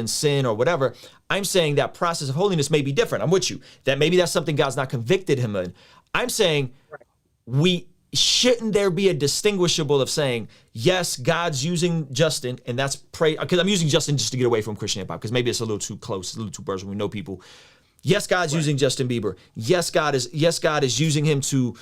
sin or whatever. I'm saying that process of holiness may be different. I'm with you. That maybe that's something God's not convicted him in. I'm saying shouldn't there be a distinguishable of saying, yes, God's using Justin, and that's because I'm using Justin just to get away from Christian hip hop, because maybe it's a little too close, a little too personal. We know people. Yes, God's using Justin Bieber. Yes, God is using him to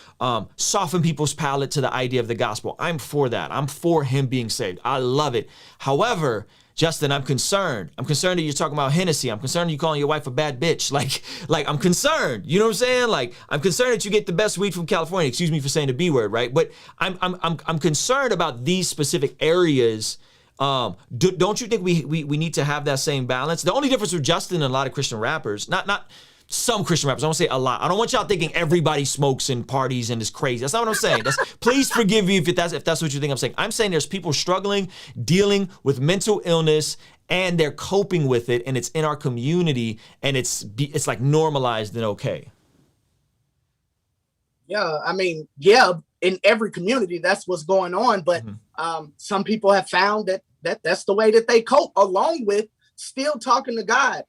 soften people's palate to the idea of the gospel. I'm for that. I'm for him being saved. I love it. However, Justin, I'm concerned. I'm concerned that you're talking about Hennessy. I'm concerned you calling your wife a bad bitch. Like I'm concerned. You know what I'm saying? Like I'm concerned that you get the best weed from California. Excuse me for saying the B word, right? But I'm concerned about these specific areas Don't you think we need to have that same balance? The only difference with Justin and a lot of Christian rappers, not some Christian rappers, I want to say a lot. I don't want y'all thinking everybody smokes and parties and is crazy. That's not what I'm saying. Please forgive me if that's what you think I'm saying. I'm saying there's people struggling, dealing with mental illness, and they're coping with it, and it's in our community, and it's like normalized and okay. Yeah, I mean, yeah, in every community, that's what's going on. But some people have found that's the way that they cope, along with still talking to God.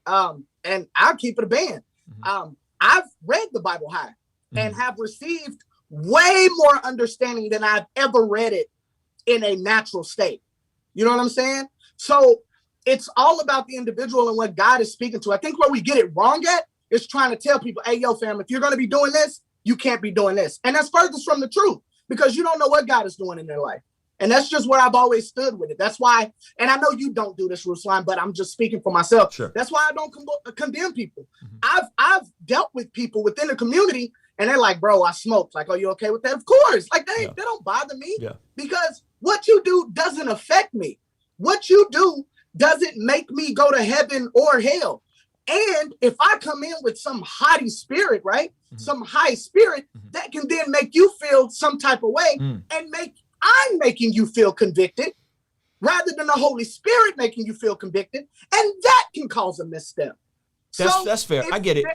And I'll keep it a band. I've read the Bible high and have received way more understanding than I've ever read it in a natural state. You know what I'm saying? So it's all about the individual and what God is speaking to. I think where we get it wrong at is trying to tell people, hey, yo, fam, if you're going to be doing this, you can't be doing this. And that's furthest from the truth, because you don't know what God is doing in their life. And that's just where I've always stood with it. That's why, and I know you don't do this, Ruslan, but I'm just speaking for myself. Sure. That's why I don't condemn people. I've dealt with people within the community, and they're like, bro, I smoked. Like, are you okay with that? Of course. Like, they don't bother me because what you do doesn't affect me. What you do doesn't make me go to heaven or hell. And if I come in with some haughty spirit, right? Some high spirit that can then make you feel some type of way and I'm making you feel convicted rather than the Holy Spirit making you feel convicted. And that can cause a misstep. That's fair. I get it.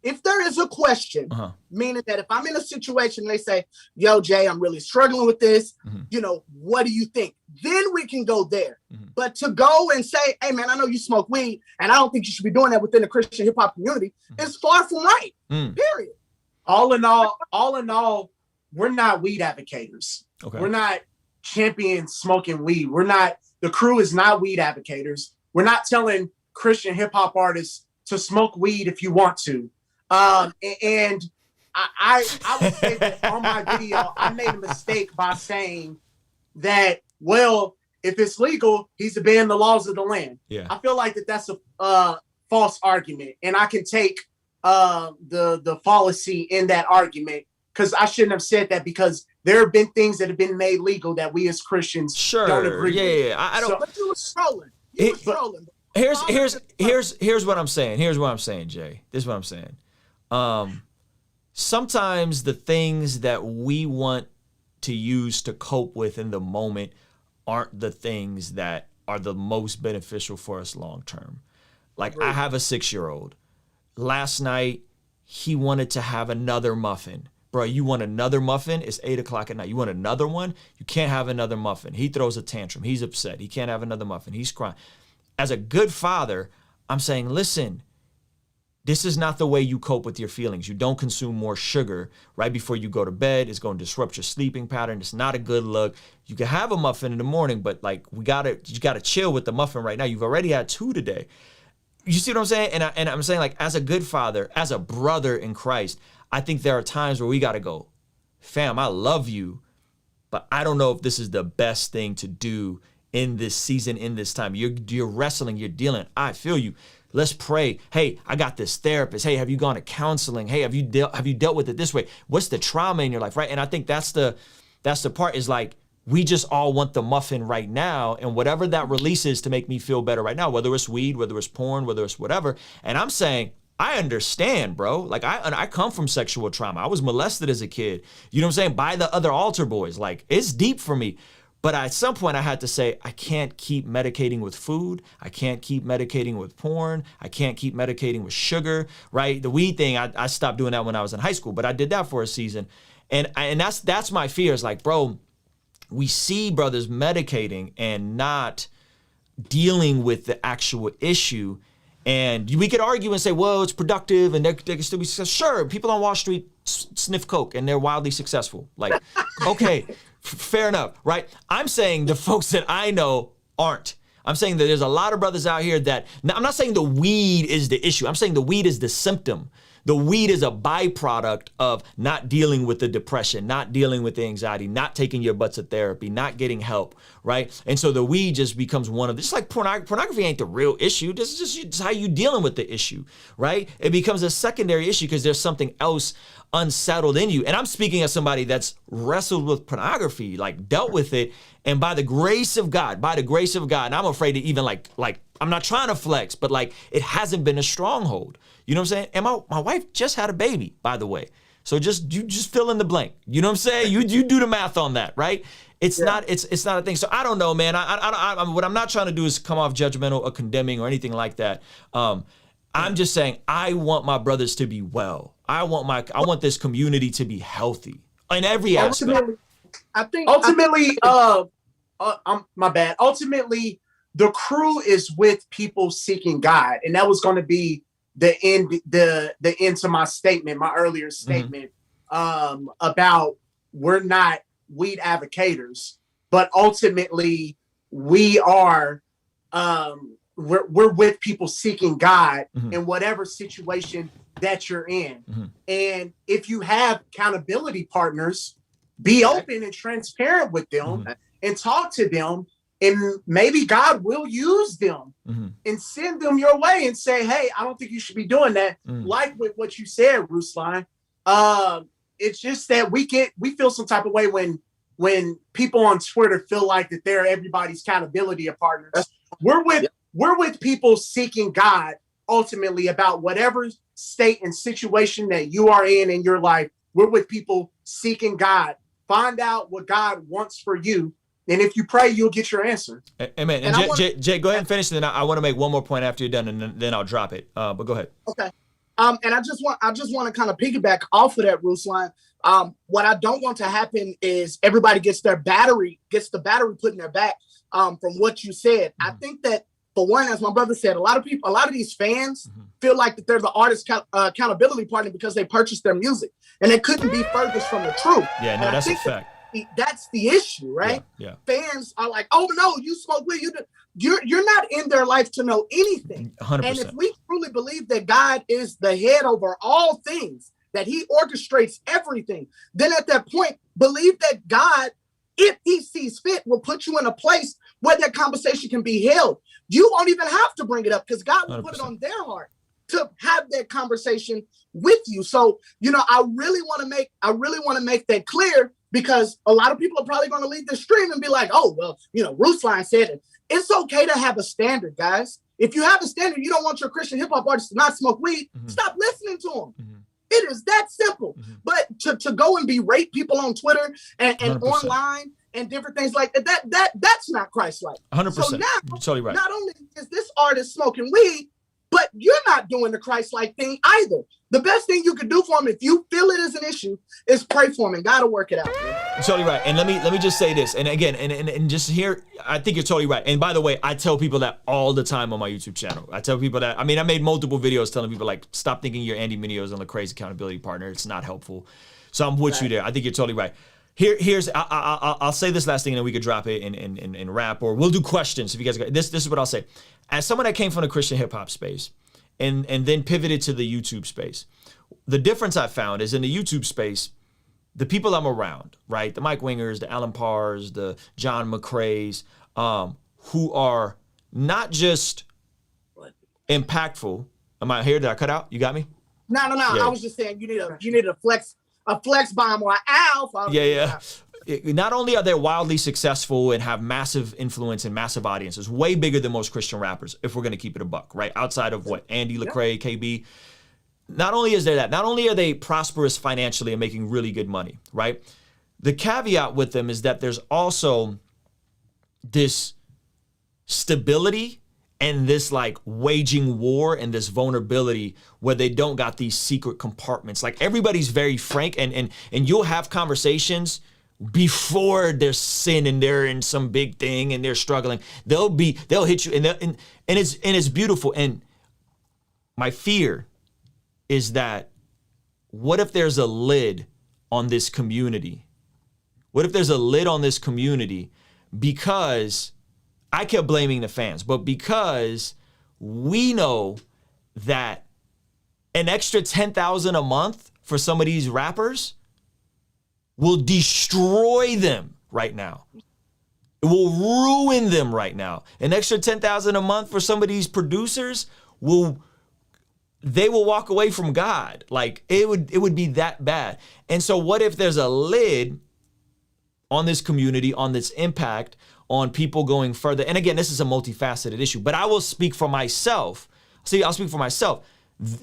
If there is a question, meaning that if I'm in a situation, they say, yo, Jay, I'm really struggling with this. You know, what do you think? Then we can go there. But to go and say, hey, man, I know you smoke weed, and I don't think you should be doing that within the Christian hip hop community is far from right. Period. All in all, we're not weed advocators. Okay. We're not champions smoking weed. The crew is not weed advocators. We're not telling Christian hip hop artists to smoke weed if you want to. And I would say that on my video, I made a mistake by saying that, well, if it's legal, he's obeying the laws of the land. Yeah. I feel like that's a false argument, and I can take the fallacy in that argument, because I shouldn't have said that, because there have been things that have been made legal that we as Christians don't agree with. Yeah. I don't. But you were trolling. You were trolling. Here's what I'm saying. Here's what I'm saying, Jay. This is what I'm saying. Sometimes the things that we want to use to cope with in the moment aren't the things that are the most beneficial for us long term. Like, I have a 6-year-old. Last night, he wanted to have another muffin. Bro, you want another muffin? It's 8 o'clock at night. You want another one? You can't have another muffin. He throws a tantrum. He's upset. He can't have another muffin. He's crying. As a good father, I'm saying, listen, this is not the way you cope with your feelings. You don't consume more sugar right before you go to bed. It's going to disrupt your sleeping pattern. It's not a good look. You can have a muffin in the morning, but like, you gotta chill with the muffin right now. You've already had 2 today. You see what I'm saying? And I'm saying, like, as a good father, as a brother in Christ, I think there are times where we got to go, fam, I love you, but I don't know if this is the best thing to do in this season, in this time. You're wrestling, you're dealing. I feel you. Let's pray. Hey, I got this therapist. Hey, have you gone to counseling? Hey, have you dealt with it this way? What's the trauma in your life, right? And I think that's the part, is like, we just all want the muffin right now, and whatever that releases to make me feel better right now, whether it's weed, whether it's porn, whether it's whatever. And I'm saying, I understand, bro. Like, I come from sexual trauma. I was molested as a kid, you know what I'm saying, by the other altar boys. Like, it's deep for me. But at some point I had to say, I can't keep medicating with food. I can't keep medicating with porn. I can't keep medicating with sugar, right? The weed thing, I stopped doing that when I was in high school, but I did that for a season. And that's my fear, is like, bro, we see brothers medicating and not dealing with the actual issue. And we could argue and say, well, it's productive and they can still be successful. Sure, people on Wall Street sniff coke and they're wildly successful. Like, okay, fair enough, right? I'm saying the folks that I know aren't. I'm saying that there's a lot of brothers out here that, now, I'm not saying the weed is the issue. I'm saying the weed is the symptom. The weed is a byproduct of not dealing with the depression, not dealing with the anxiety, not taking your butts to therapy, not getting help, right? And so the weed just becomes one of, just like pornography ain't the real issue. This is just how you dealing with the issue, right? It becomes a secondary issue because there's something else unsettled in you. And I'm speaking as somebody that's wrestled with pornography, like dealt with it. And by the grace of God, and I'm afraid to even like, I'm not trying to flex, but like, it hasn't been a stronghold. You know what I'm saying? And my wife just had a baby, by the way. So you just fill in the blank. You know what I'm saying? You do the math on that, right? It's not a thing. So I don't know, man. What I'm not trying to do is come off judgmental or condemning or anything like that. I'm just saying I want my brothers to be well. I want this community to be healthy in every aspect. Ultimately, my bad. Ultimately, the crew is with people seeking God, and that was going to be the end to my statement, my earlier statement, about we're not weed advocators, but ultimately we are. We're with people seeking God in whatever situation that you're in. And if you have accountability partners, be open and transparent with them and talk to them. And maybe God will use them and send them your way and say, hey, I don't think you should be doing that. Like with what you said, Ruslan. It's just that we feel some type of way when people on Twitter feel like that they're everybody's accountability partners. We're with people seeking God ultimately about whatever state and situation that you are in your life. We're with people seeking God. Find out what God wants for you. And if you pray, you'll get your answer. Amen. And Jay, go ahead and finish. And then I want to make one more point after you're done, and then I'll drop it. But go ahead. Okay. And I just want to kind of piggyback off of that, Ruslan. What I don't want to happen is everybody gets the battery put in their back from what you said. I think that, for one, as my brother said, a lot of these fans feel like that they're the artist accountability partner because they purchased their music, and it couldn't be furthest from the truth. Yeah, no, that's a fact. That's the issue, right? Yeah. Fans are like, oh no, you smoke weed. You're not in their life to know anything. 100%. And if we truly believe that God is the head over all things, that he orchestrates everything, then at that point, believe that God, if he sees fit, will put you in a place where that conversation can be held. You won't even have to bring it up because God will 100%. put it on their heart to have that conversation with you. So, I really want to make that clear, because a lot of people are probably going to leave the stream and be like, oh, well, Ruslan said it. It's okay to have a standard, guys. If you have a standard, you don't want your Christian hip hop artists to not smoke weed, stop listening to them. It is that simple. But to go and berate people on Twitter and online and different things like that's not Christ-like. 100%. So now, you're totally right. Not only is this artist smoking weed, but you're not doing the Christ-like thing either. The best thing you could do for him, if you feel it is an issue, is pray for him, and God will work it out. You're totally right. And let me just say this. And again, and just here, I think you're totally right. And by the way, I tell people that all the time on my YouTube channel. I tell people that. I made multiple videos telling people, like, stop thinking you're Andy Mineo's and Lecrae's accountability partner. It's not helpful. So I'm with you there. I think you're totally right. I'll say this last thing, and then we could drop it and wrap, or we'll do questions if you guys got this. This is what I'll say. As someone that came from the Christian hip hop space and then pivoted to the YouTube space, the difference I found is in the YouTube space, the people I'm around, right? The Mike Wingers, the Alan Parrs, the John McCrae's, who are not just impactful. Am I here? Did I cut out? You got me? No. Yeah. I was just saying you need a flex bomb or an alpha. Yeah. Not only are they wildly successful and have massive influence and massive audiences, way bigger than most Christian rappers, if we're going to keep it a buck, right? Outside of what Andy, Lecrae, KB. Not only is there that, not only are they prosperous financially and making really good money, right? The caveat with them is that there's also this stability and this like waging war and this vulnerability where they don't got these secret compartments. Like everybody's very frank and you'll have conversations before there's sin and they're in some big thing and they're struggling. They'll hit you and it's beautiful. And my fear is that what if there's a lid on this community? What if there's a lid on this community because I kept blaming the fans, but because we know that an extra $10,000 a month for some of these rappers will destroy them right now. It will ruin them right now. An extra $10,000 a month for some of these producers they will walk away from God. Like it would be that bad. And so what if there's a lid on this community, on this impact, on people going further. And again, this is a multifaceted issue, but I will speak for myself. See, I'll speak for myself.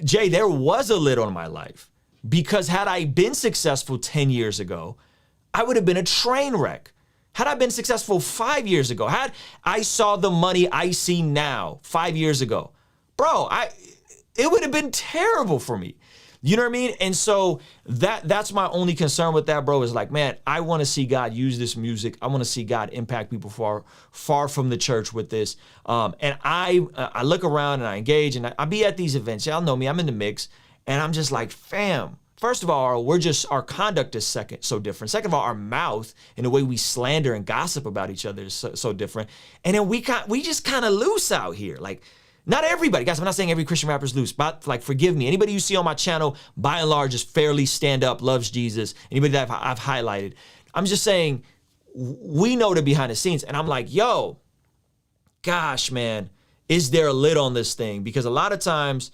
Jay, there was a lid on my life, because had I been successful 10 years ago, I would have been a train wreck. Had I been successful 5 years ago, had I saw the money I see now 5 years ago, bro, it would have been terrible for me. You know what I mean? And so that's my only concern with that, bro, is like, man, I want to see God use this music. I want to see God impact people far from the church with this. And I look around and I engage, and I be at these events. Y'all know me, I'm in the mix, and I'm just like, fam, first of all, our conduct is so different. Second of all, our mouth and the way we slander and gossip about each other is so different. And then we just kind of loose out here. Like, not everybody, guys, I'm not saying every Christian rapper is loose, but like, forgive me. Anybody you see on my channel, by and large, is fairly stand up, loves Jesus. Anybody that I've highlighted. I'm just saying, we know the behind the scenes. And I'm like, yo, gosh, man, is there a lid on this thing? Because a lot of times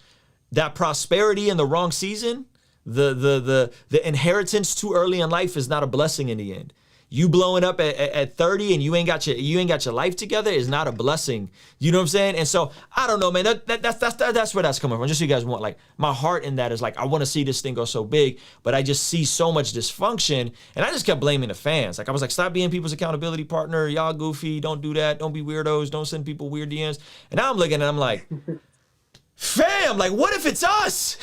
that prosperity in the wrong season, the inheritance too early in life is not a blessing in the end. You blowing up at 30 and you ain't got your life together is not a blessing. You know what I'm saying? And so I don't know, man. That's where that's coming from. Just so you guys want, like, my heart in that is like, I want to see this thing go so big, but I just see so much dysfunction, and I just kept blaming the fans. Like, I was like, stop being people's accountability partner. Y'all goofy. Don't do that. Don't be weirdos. Don't send people weird DMs. And now I'm looking and I'm like, fam, like, what if it's us?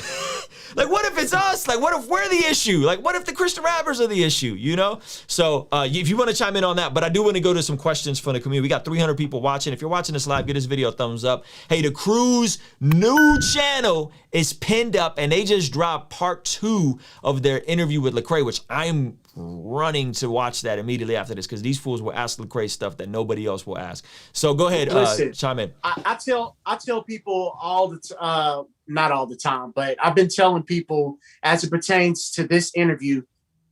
Like, what if it's us? Like, what if we're the issue? Like, what if the Christian rappers are the issue, you know? So if you want to chime in on that, but I do want to go to some questions from the community. We got 300 people watching. If you're watching this live, give this video a thumbs up. Hey, the crew's new channel is pinned up, and they just dropped part 2 of their interview with Lecrae, which I'm running to watch that immediately after this, because these fools will ask Lecrae stuff that nobody else will ask. So go ahead, chime in. I tell people all the not all the time, but I've been telling people, as it pertains to this interview,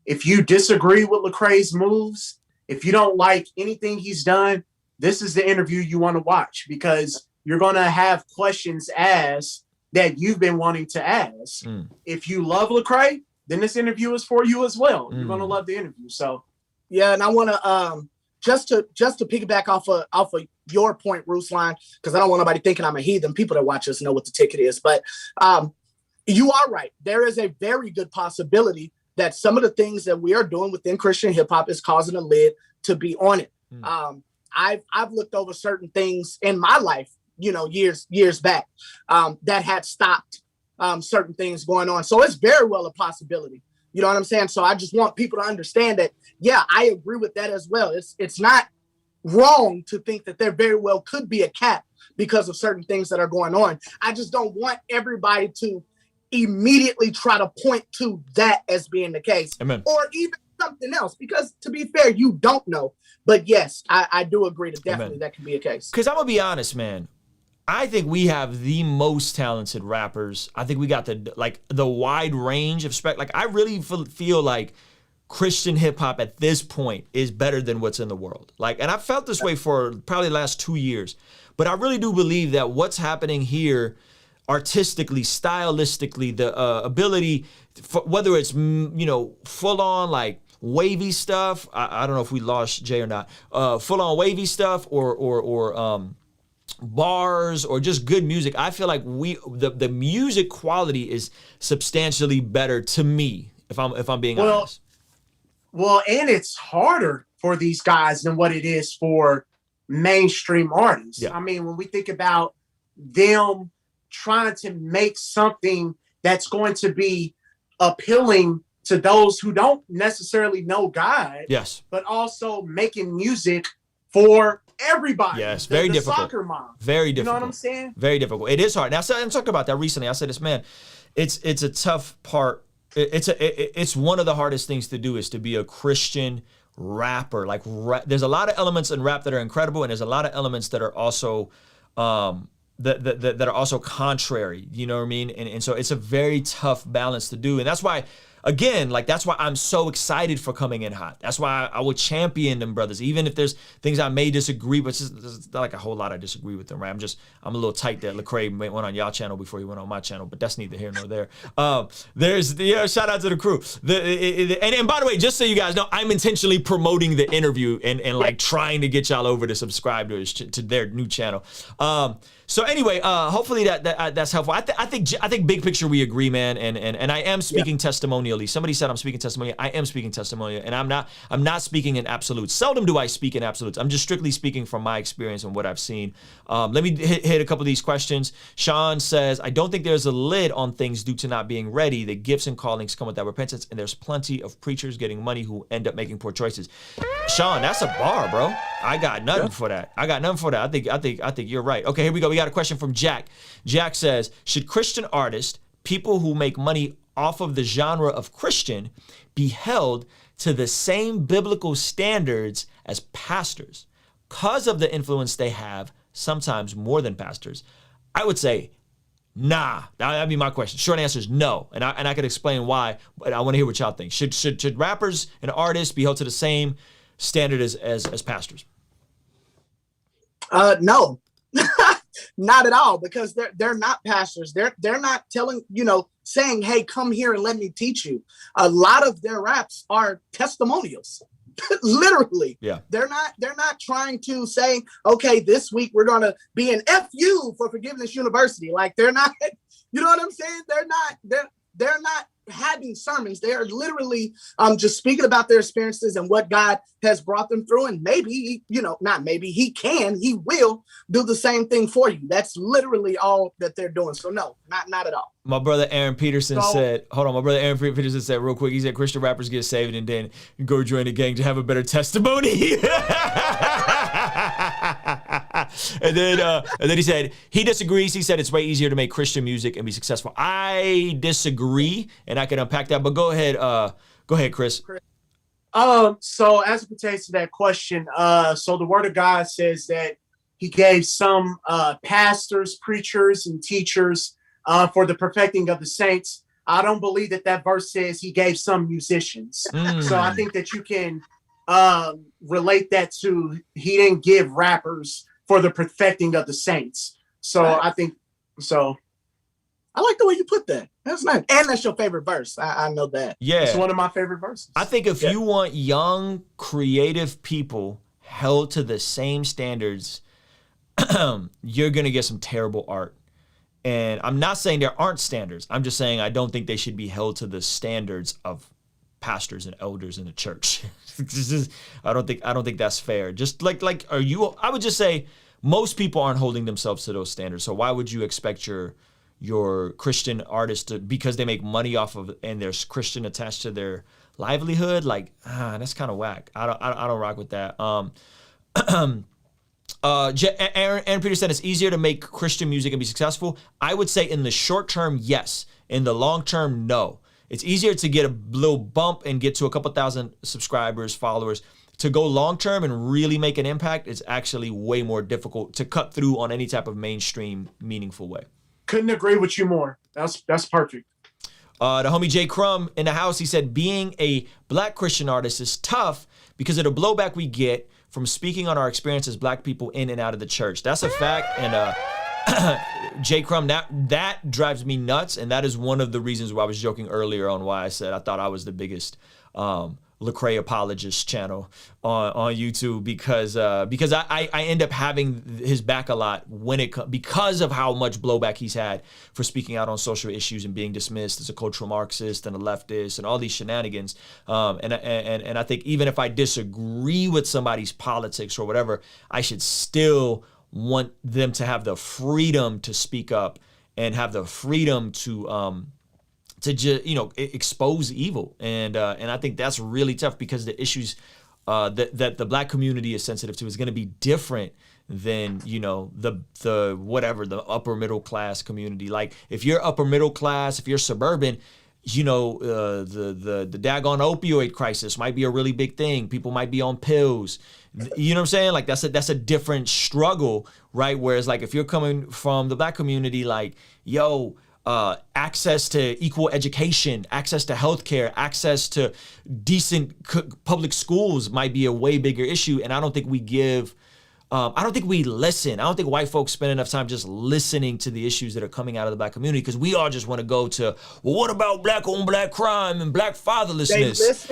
if you disagree with Lecrae's moves, if you don't like anything he's done, this is the interview you want to watch, because you're going to have questions asked that you've been wanting to ask. If you love Lecrae, then this interview is for you as well. You're going to love the interview. So, yeah, and I want to just to piggyback off of your point, Ruslan, because I don't want nobody thinking I'm a heathen. People that watch us know what the ticket is. But you are right. There is a very good possibility that some of the things that we are doing within Christian hip hop is causing a lid to be on it. I've looked over certain things in my life, you know, years back, that had stopped certain things going on. So it's very well a possibility. You know what I'm saying? So I just want people to understand that, yeah, I agree with that as well. It's not wrong to think that there very well could be a cap because of certain things that are going on. I just don't want everybody to immediately try to point to that as being the case. Amen. Or even something else, because to be fair, you don't know. But yes, I do agree that definitely that can be a case. Because I'm going to be honest, man. I think we have the most talented rappers. I think we got the wide range of spec. Like, I really feel like Christian hip hop at this point is better than what's in the world. Like, and I've felt this way for probably the last 2 years, but I really do believe that what's happening here artistically, stylistically, the ability, whether it's, you know, full on like wavy stuff. I don't know if we lost Jay or not. Full on wavy stuff or bars or just good music. I feel like the music quality is substantially better to me, if I'm being honest. Well, and it's harder for these guys than what it is for mainstream artists. Yeah. I mean, when we think about them trying to make something that's going to be appealing to those who don't necessarily know God, yes, but also making music for everybody. Yes, very difficult. Soccer mom. Very difficult. You know what I'm saying? Very difficult. It is hard. Now, I'm talking about that recently. I said this, man, it's a tough part. It's one of the hardest things to do, is to be a Christian rapper. Like, there's a lot of elements in rap that are incredible, and there's a lot of elements that are also that are also contrary. You know what I mean? And so it's a very tough balance to do, and that's why again, like that's why I'm so excited for coming in hot. That's why I would champion them brothers, even if there's things I may disagree with. There's not like a whole lot I disagree with them, right? I'm a little tight that Lecrae went on y'all channel before he went on my channel, but that's neither here nor there. Shout out to the crew. And by the way, just so you guys know, I'm intentionally promoting the interview and like trying to get y'all over to subscribe to their new channel. So anyway, hopefully that's helpful. I think big picture we agree, man. And I am speaking testimonially. Somebody said I'm speaking testimonially. I am speaking testimonially, and I'm not speaking in absolutes. Seldom do I speak in absolutes. I'm just strictly speaking from my experience and what I've seen. Let me hit a couple of these questions. Sean says, I don't think there's a lid on things due to not being ready. The gifts and callings come without repentance, and there's plenty of preachers getting money who end up making poor choices. Sean, that's a bar, bro. I got nothing for that. I think you're right. Okay, here we go. We got a question from Jack. Jack says, should Christian artists, people who make money off of the genre of Christian, be held to the same biblical standards as pastors because of the influence they have, sometimes more than pastors? I would say, nah. That'd be my question. Short answer is no. And I could explain why, but I want to hear what y'all think. Should rappers and artists be held to the same standard as pastors? No. Not at all, because they're not pastors. They're not saying, hey, come here and let me teach you. A lot of their raps are testimonials. Literally. Yeah. They're not trying to say, okay, this week we're gonna be an FU for Forgiveness University. Like, they're not, you know what I'm saying? They're not having sermons. They are literally just speaking about their experiences and what God has brought them through. And maybe, he will do the same thing for you. That's literally all that they're doing. So no, not at all. My brother Aaron Peterson said real quick, he said Christian rappers get saved and then go join the gang to have a better testimony. And then he said he disagrees. He said it's way easier to make Christian music and be successful. I disagree, and I can unpack that. But go ahead, Chris. So as it pertains to that question, so the Word of God says that He gave some pastors, preachers, and teachers for the perfecting of the saints. I don't believe that verse says He gave some musicians. So I think that you can relate that to He didn't give rappers for the perfecting of the saints. So I think so. I like the way you put that. That's nice. And that's your favorite verse. I know that. Yeah. It's one of my favorite verses. I think if you want young, creative people held to the same standards, you're going to get some terrible art. And I'm not saying there aren't standards. I'm just saying I don't think they should be held to the standards of pastors and elders in the church. I don't think that's fair. Just like I would just say most people aren't holding themselves to those standards. So why would you expect your Christian artists to, because they make money off of and there's Christian attached to their livelihood? Like, that's kind of whack. I don't rock with that. Aaron Peter said it's easier to make Christian music and be successful. I would say in the short term, yes. In the long term, no. It's easier to get a little bump and get to a couple thousand subscribers, followers. To go long term and really make an impact, it's actually way more difficult to cut through on any type of mainstream, meaningful way. Couldn't agree with you more. That's perfect. The homie Jay Crumb in the house, he said, being a Black Christian artist is tough because of the blowback we get from speaking on our experience as Black people in and out of the church. That's a fact. And Jay Crumb, that drives me nuts. And that is one of the reasons why I was joking earlier on why I said I thought I was the biggest Lecrae apologist channel on YouTube because I end up having his back a lot because of how much blowback he's had for speaking out on social issues and being dismissed as a cultural Marxist and a leftist and all these shenanigans. And I think even if I disagree with somebody's politics or whatever, I should still want them to have the freedom to speak up and have the freedom to just, expose evil. And I think that's really tough because the issues that the Black community is sensitive to is going to be different than, the upper middle class community. Like if you're upper middle class, if you're suburban, the daggone opioid crisis might be a really big thing. People might be on pills. You know what I'm saying? Like that's a different struggle, right? Whereas like if you're coming from the Black community, like, yo, access to equal education, access to healthcare, access to decent public schools might be a way bigger issue. And I don't think we give, I don't think we listen. I don't think white folks spend enough time just listening to the issues that are coming out of the Black community, because we all just want to go to, well, what about Black on Black crime and Black fatherlessness?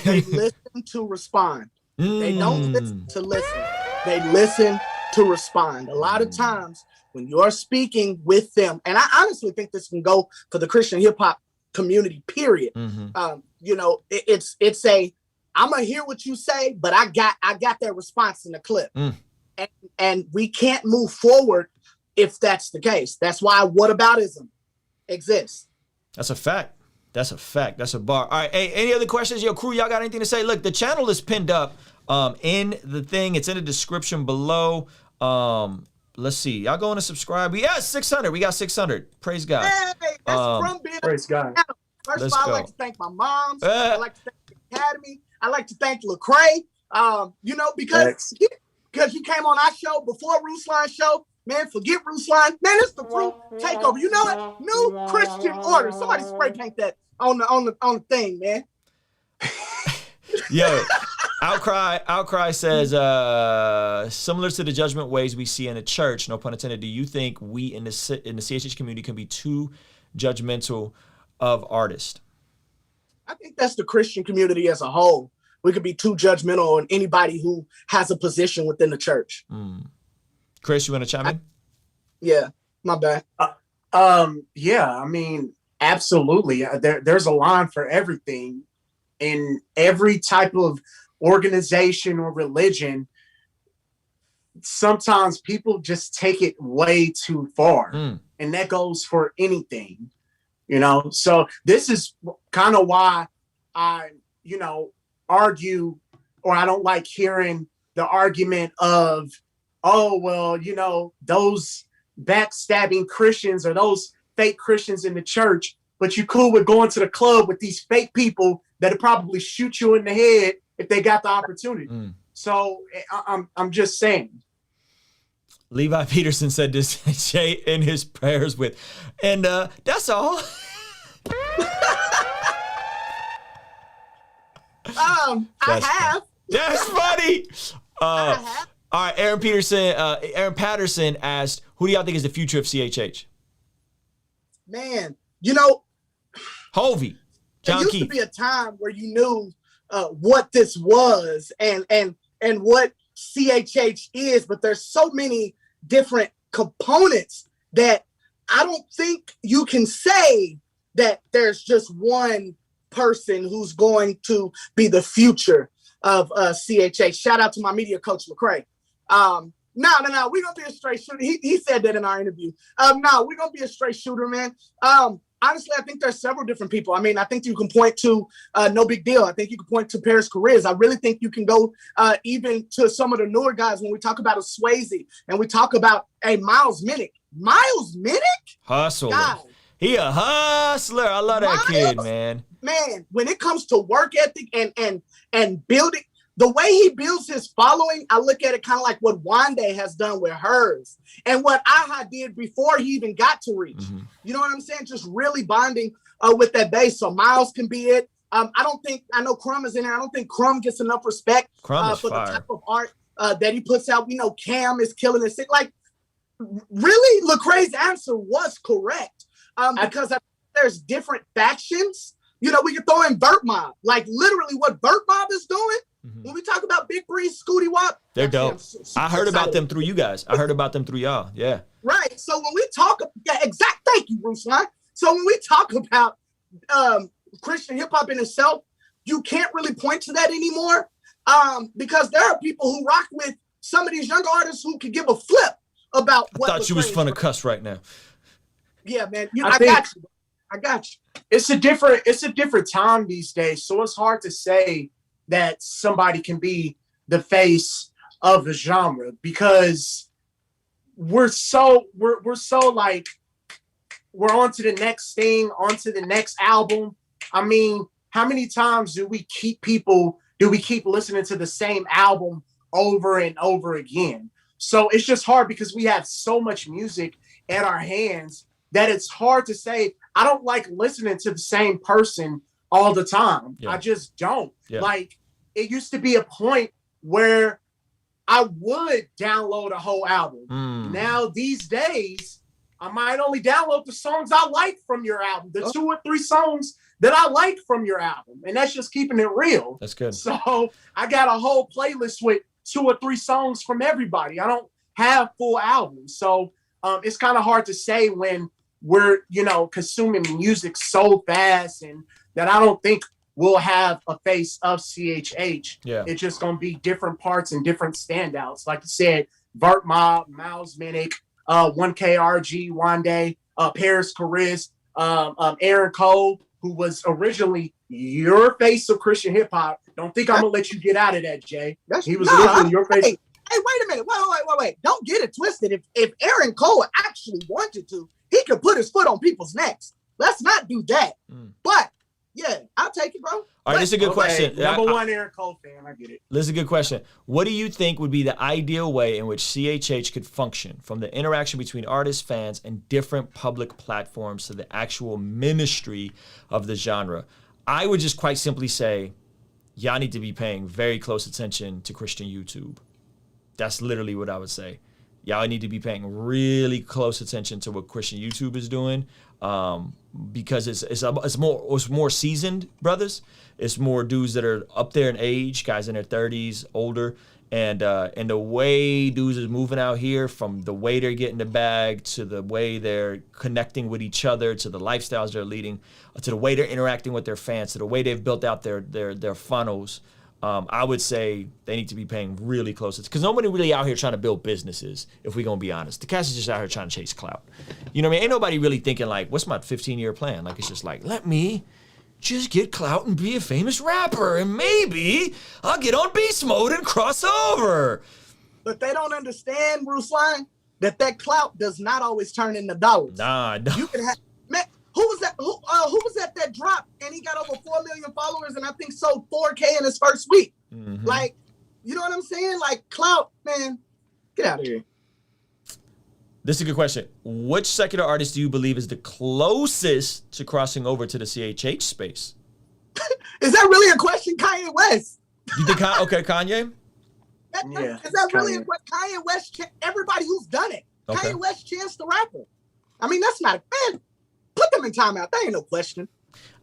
They listen to respond. They don't listen to listen. They listen to respond. A lot of times when you're speaking with them, and I honestly think this can go for the Christian hip hop community, period. You know, it's a, I'm gonna hear what you say, but I got their response in the clip. And we can't move forward if that's the case. That's why whataboutism exists. That's a fact. That's a fact. That's a bar. All right. Hey, any other questions? Yo, crew, y'all got anything to say? Look, the channel is pinned up in the thing. It's in the description below. Let's see. Y'all going to subscribe? We got 600. We got 600. Praise God. Hey, that's from being praise God. First of all, I like to thank my moms. I like to thank the Academy. I like to thank Lecrae. You know, because he came on our show before Ruslan's show. Man, forget Ruslan. Man, it's the fruit takeover. You know what? New Christian order. Somebody spray paint that on the thing, man. Yo, Outcry says, similar to the judgment ways we see in the church, no pun intended, do you think we in the CHH community can be too judgmental of artists? I think that's the Christian community as a whole. We could be too judgmental on anybody who has a position within the church. Chris, you want to chime in? Yeah, my bad. Yeah, I mean, absolutely. There's a line for everything in every type of organization or religion. Sometimes people just take it way too far, and that goes for anything, you know? So this is kind of why I, you know, argue, or I don't like hearing the argument of, oh, well, you know, those backstabbing Christians or those fake Christians in the church, but you cool with going to the club with these fake people that'll probably shoot you in the head if they got the opportunity. So I'm just saying. Levi Peterson said this, Jay in his prayers with, and that's all. I have. That's funny. All right, Aaron Patterson asked, who do y'all think is the future of CHH? Man, you know, Hovey, John Keith. There used to be a time where you knew what this was and what CHH is, but there's so many different components that I don't think you can say that there's just one person who's going to be the future of CHH. Shout out to my media coach, Lecrae. No, we're going to be a straight shooter. He said that in our interview. No, we're going to be a straight shooter, man. Honestly, I think there's several different people. I mean, I think you can point to No Big Deal. I think you can point to Paris Careers. I really think you can go even to some of the newer guys when we talk about a Swayze and we talk about a Miles Minnick. Miles Minnick? Hustler. God. He a hustler. I love that kid, man. Man, when it comes to work ethic and building, the way he builds his following, I look at it kind of like what Wande has done with hers and what Aha did before he even got to Reach. You know what I'm saying? Just really bonding with that base. So Miles can be it. I know Crumb is in there. I don't think Crumb gets enough respect for the type of art that he puts out. We know Cam is killing it. Like, really, Lecrae's answer was correct because there's different factions. You know, we can throw in Vert Mob. Like, literally what Vert Mob is doing, when we talk about Big Breeze, Scooty Wop. They're dope. I heard about them through you guys. I heard about them through y'all. Yeah. Right. So when we talk, thank you, Ruslan. So when we talk about Christian hip hop in itself, you can't really point to that anymore because there are people who rock with some of these younger artists who could give a flip about what. I thought you was fun to cuss right now. Yeah, man. I got you. It's a different time these days, so it's hard to say that somebody can be the face of the genre because we're so like we're on to the next thing, on to the next album. I mean, how many times do we keep listening to the same album over and over again? So it's just hard because we have so much music at our hands that it's hard to say. I don't like listening to the same person all the time. Yeah. I just don't. Yeah. Like, it used to be a point where I would download a whole album. Now, these days, I might only download the songs I like from your album, the 2 or 3 songs that I like from your album. And that's just keeping it real. That's good. So I got a whole playlist with 2 or 3 songs from everybody. I don't have full albums. So it's kind of hard to say when we're, consuming music so fast, and that I don't think we'll have a face of CHH. Yeah. It's just going to be different parts and different standouts. Like you said, Vert Mob, Miles Minnick, 1KRG, Wande, Paris Chariz, Aaron Cole, who was originally your face of Christian hip hop. Don't think I'm gonna let you get out of that, Jay. He was originally your face. Hey, wait a minute. Wait. Don't get it twisted. If Aaron Cole actually wanted to, he could put his foot on people's necks. Let's not do that. But yeah, I'll take it, bro. All right, this is a good question. Number one Aaron Cole fan, I get it. This is a good question. What do you think would be the ideal way in which CHH could function, from the interaction between artists, fans, and different public platforms to the actual ministry of the genre? I would just quite simply say, y'all need to be paying very close attention to Christian YouTube. That's literally what I would say. Y'all need to be paying really close attention to what Christian YouTube is doing, because it's more seasoned brothers. It's more dudes that are up there in age, guys in their 30s, older, and the way dudes is moving out here, from the way they're getting the bag to the way they're connecting with each other, to the lifestyles they're leading, to the way they're interacting with their fans, to the way they've built out their funnels. I would say they need to be paying really close attention, because nobody really out here trying to build businesses, if we're going to be honest. The cats is just out here trying to chase clout. You know what I mean? Ain't nobody really thinking like, what's my 15-year plan? Like, it's just like, let me just get clout and be a famous rapper, and maybe I'll get on beast mode and cross over. But they don't understand, Ruslan, that clout does not always turn into dollars. Nah. You can have, man, who was that dropped and he got over 4 million followers and I think sold 4K in his first week? Mm-hmm. Like, you know what I'm saying? Like, clout, man, get out of here. This is a good question. Which secular artist do you believe is the closest to crossing over to the CHH space? Is that really a question? Kanye West. You think Kanye? Yeah, is that really Kanye. a question? Kanye West, everybody who's done it. Okay. Kanye West, Chance the Rapper. I mean, that's not a man. Put them in timeout. That ain't no question.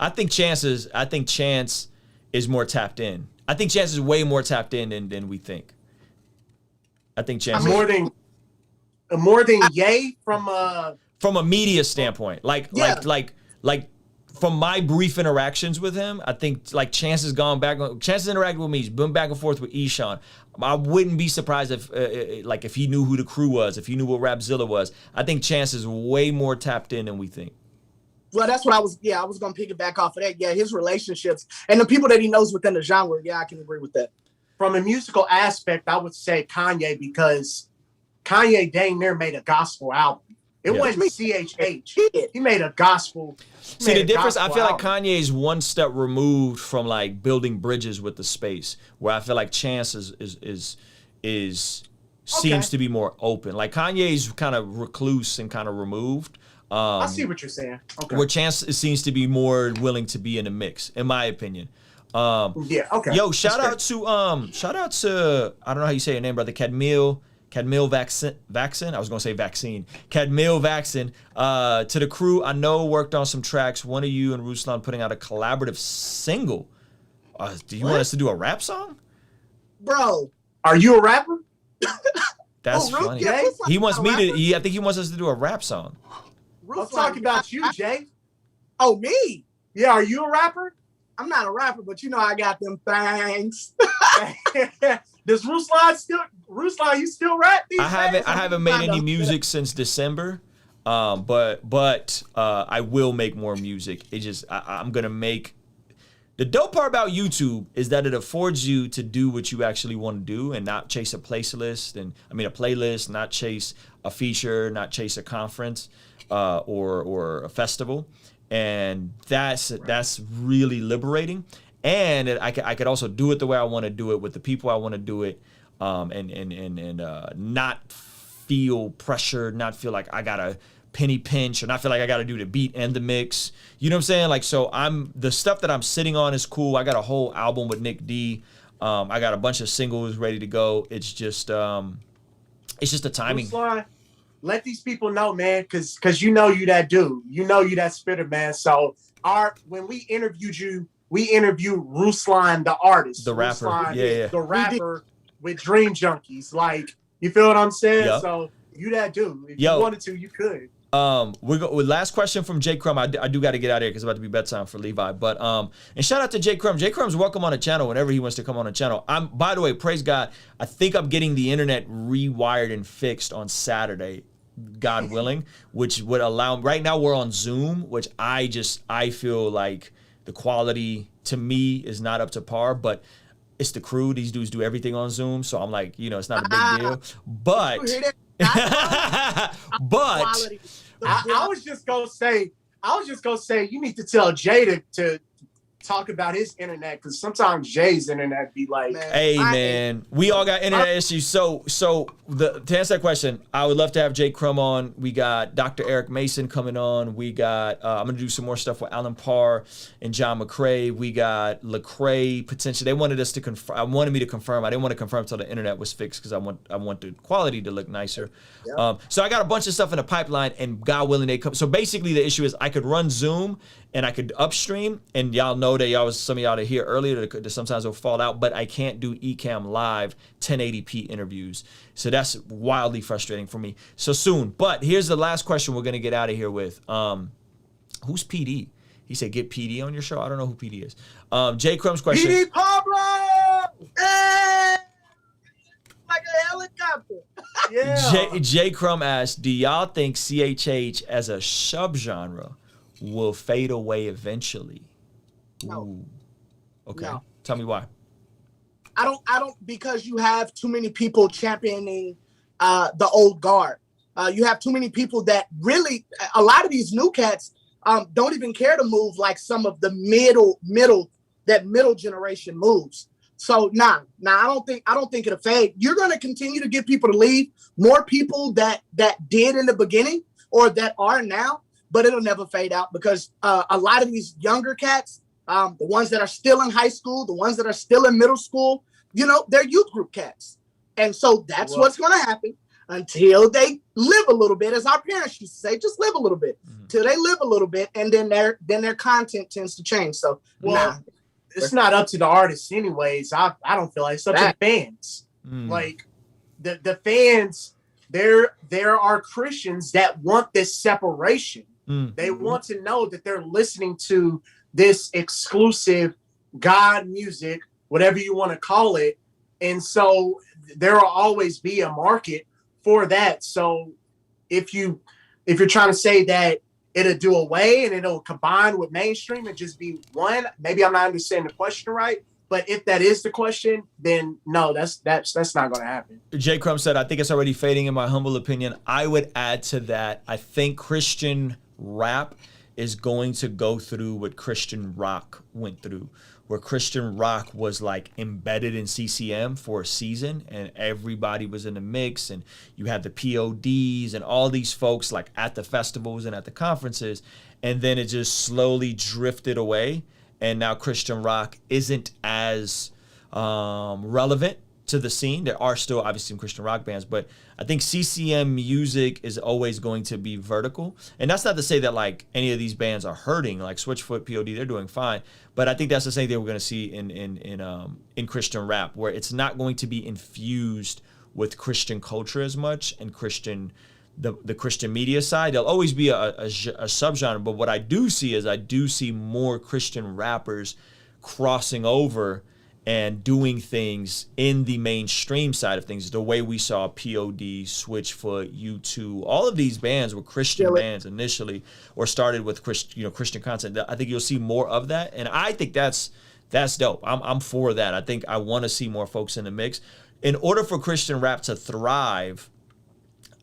I think Chance is more tapped in. I think Chance is way more tapped in than we think. I think Chance more than Ye from a media standpoint. Like from my brief interactions with him, I think like Chance has gone back. Chance has interacted with me. He's been back and forth with Eshawn. I wouldn't be surprised if he knew who the crew was, if he knew what Rapzilla was. I think Chance is way more tapped in than we think. Well, that's what I was going to piggyback off of that. Yeah, his relationships and the people that he knows within the genre. Yeah, I can agree with that. From a musical aspect, I would say Kanye, because Kanye dang near made a gospel album. It wasn't CHH. He made a gospel. See the difference? I feel like Kanye is one step removed from like building bridges with the space, where I feel like Chance seems to be more open. Like Kanye's kind of recluse and kind of removed. I see what you're saying. Okay. Where Chance seems to be more willing to be in the mix, in my opinion. Yeah. Okay. Yo, shout out to I don't know how you say your name, brother. Cadmil Vaccine. I was gonna say vaccine. Cadmil Vaccine. To the crew, I know worked on some tracks. One of you and Ruslan putting out a collaborative single. Do you want us to do a rap song? Bro, are you a rapper? That's funny. Yeah, He wants me to. I think he wants us to do a rap song. I'm talking about you, Jay. Oh, me? Yeah, are you a rapper? I'm not a rapper, but you know I got them things. Does Ruslan, you still rap these days? I haven't made any music since December. But I will make more music. It just I'm gonna make. The dope part about YouTube is that it affords you to do what you actually want to do and not chase a playlist, not chase a feature, not chase a conference or a festival, and that's really liberating. And I could also do it the way I want to do it with the people I want to do it, and not feel pressured, not feel like I gotta penny pinch, and I feel like I got to do the beat and the mix. You know what I'm saying? Like, so the stuff that I'm sitting on is cool. I got a whole album with Nick D. I got a bunch of singles ready to go. It's just the timing. Ruslan, let these people know, man, because you know you that dude. You know you that spitter, man. So when we interviewed you, we interviewed Ruslan, the artist. The rapper. Ruslan, the rapper with Dream Junkies. Like, you feel what I'm saying? Yep. So you that dude. If you wanted to, you could. With last question from J Crumb. I do got to get out of here because it's about to be bedtime for Levi. But and shout out to J Crumb. J Crumb's welcome on the channel whenever he wants to come on the channel. By the way, praise God. I think I'm getting the internet rewired and fixed on Saturday, God willing, which would allow. Right now we're on Zoom, which I feel like the quality to me is not up to par, but it's the crew. These dudes do everything on Zoom, so I'm like, it's not a big deal. But I was just gonna say, you need to tell Jay to talk about his internet, because sometimes Jay's internet be like, hey man, we all got internet issues. So to answer that question, I would love to have J Crumb on. We got Dr. Eric Mason coming on. We got I'm gonna do some more stuff with Alan Parr and John McCrae. We got Lecrae potentially. They wanted us to confirm. I wanted me to confirm. I didn't want to confirm until the internet was fixed because I want the quality to look nicer. Yeah. So I got a bunch of stuff in the pipeline, and God willing they come. So basically the issue is I could run Zoom and I could upstream, and y'all know that some of y'all are here earlier that sometimes it'll fall out, but I can't do Ecamm live 1080p interviews. So that's wildly frustrating for me. So soon. But here's the last question we're gonna get out of here with. Who's PD? He said get PD on your show. I don't know who PD is. J Crumb's question. PD Pablo! Hey! Like a helicopter. Yeah. J Crumb asked, do y'all think CHH as a subgenre will fade away eventually? No. Ooh. Okay. No. Tell me why. I don't because you have too many people championing the old guard. You have too many people that really, a lot of these new cats don't even care to move like some of the middle generation moves. So I don't think it'll fade. You're going to continue to get people to leave, more people that did in the beginning or that are now, but it'll never fade out because a lot of these younger cats, the ones that are still in high school, the ones that are still in middle school, they're youth group cats. And so that's what's going to happen until they live a little bit, as our parents used to say, just live a little bit, till they live a little bit, and then their content tends to change. So, it's not up to the artists anyways. I don't feel like it's up to the fans. Like the fans, there are Christians that want this separation. They want to know that they're listening to this exclusive God music, whatever you want to call it. And so there will always be a market for that. So if you're trying to say that it'll do away and it'll combine with mainstream and just be one, maybe I'm not understanding the question right. But if that is the question, then no, that's not going to happen. J Crumb said, I think it's already fading in my humble opinion. I would add to that, I think Christian rap is going to go through what Christian rock went through, where Christian rock was like embedded in CCM for a season and everybody was in the mix, and you had the PODs and all these folks like at the festivals and at the conferences, and then it just slowly drifted away, and now Christian rock isn't as relevant to the scene. There are still obviously some Christian rock bands, but I think CCM music is always going to be vertical. And that's not to say that like any of these bands are hurting, like Switchfoot, POD, they're doing fine. But I think that's the same thing we're going to see in Christian rap, where it's not going to be infused with Christian culture as much and the Christian media side. There'll always be a subgenre, but what I do see is I do see more Christian rappers crossing over and doing things in the mainstream side of things, the way we saw POD, Switchfoot, U2, all of these bands were Christian bands initially, or started with Christian content. I think you'll see more of that, and I think that's dope. I'm for that. I think I want to see more folks in the mix. In order for Christian rap to thrive,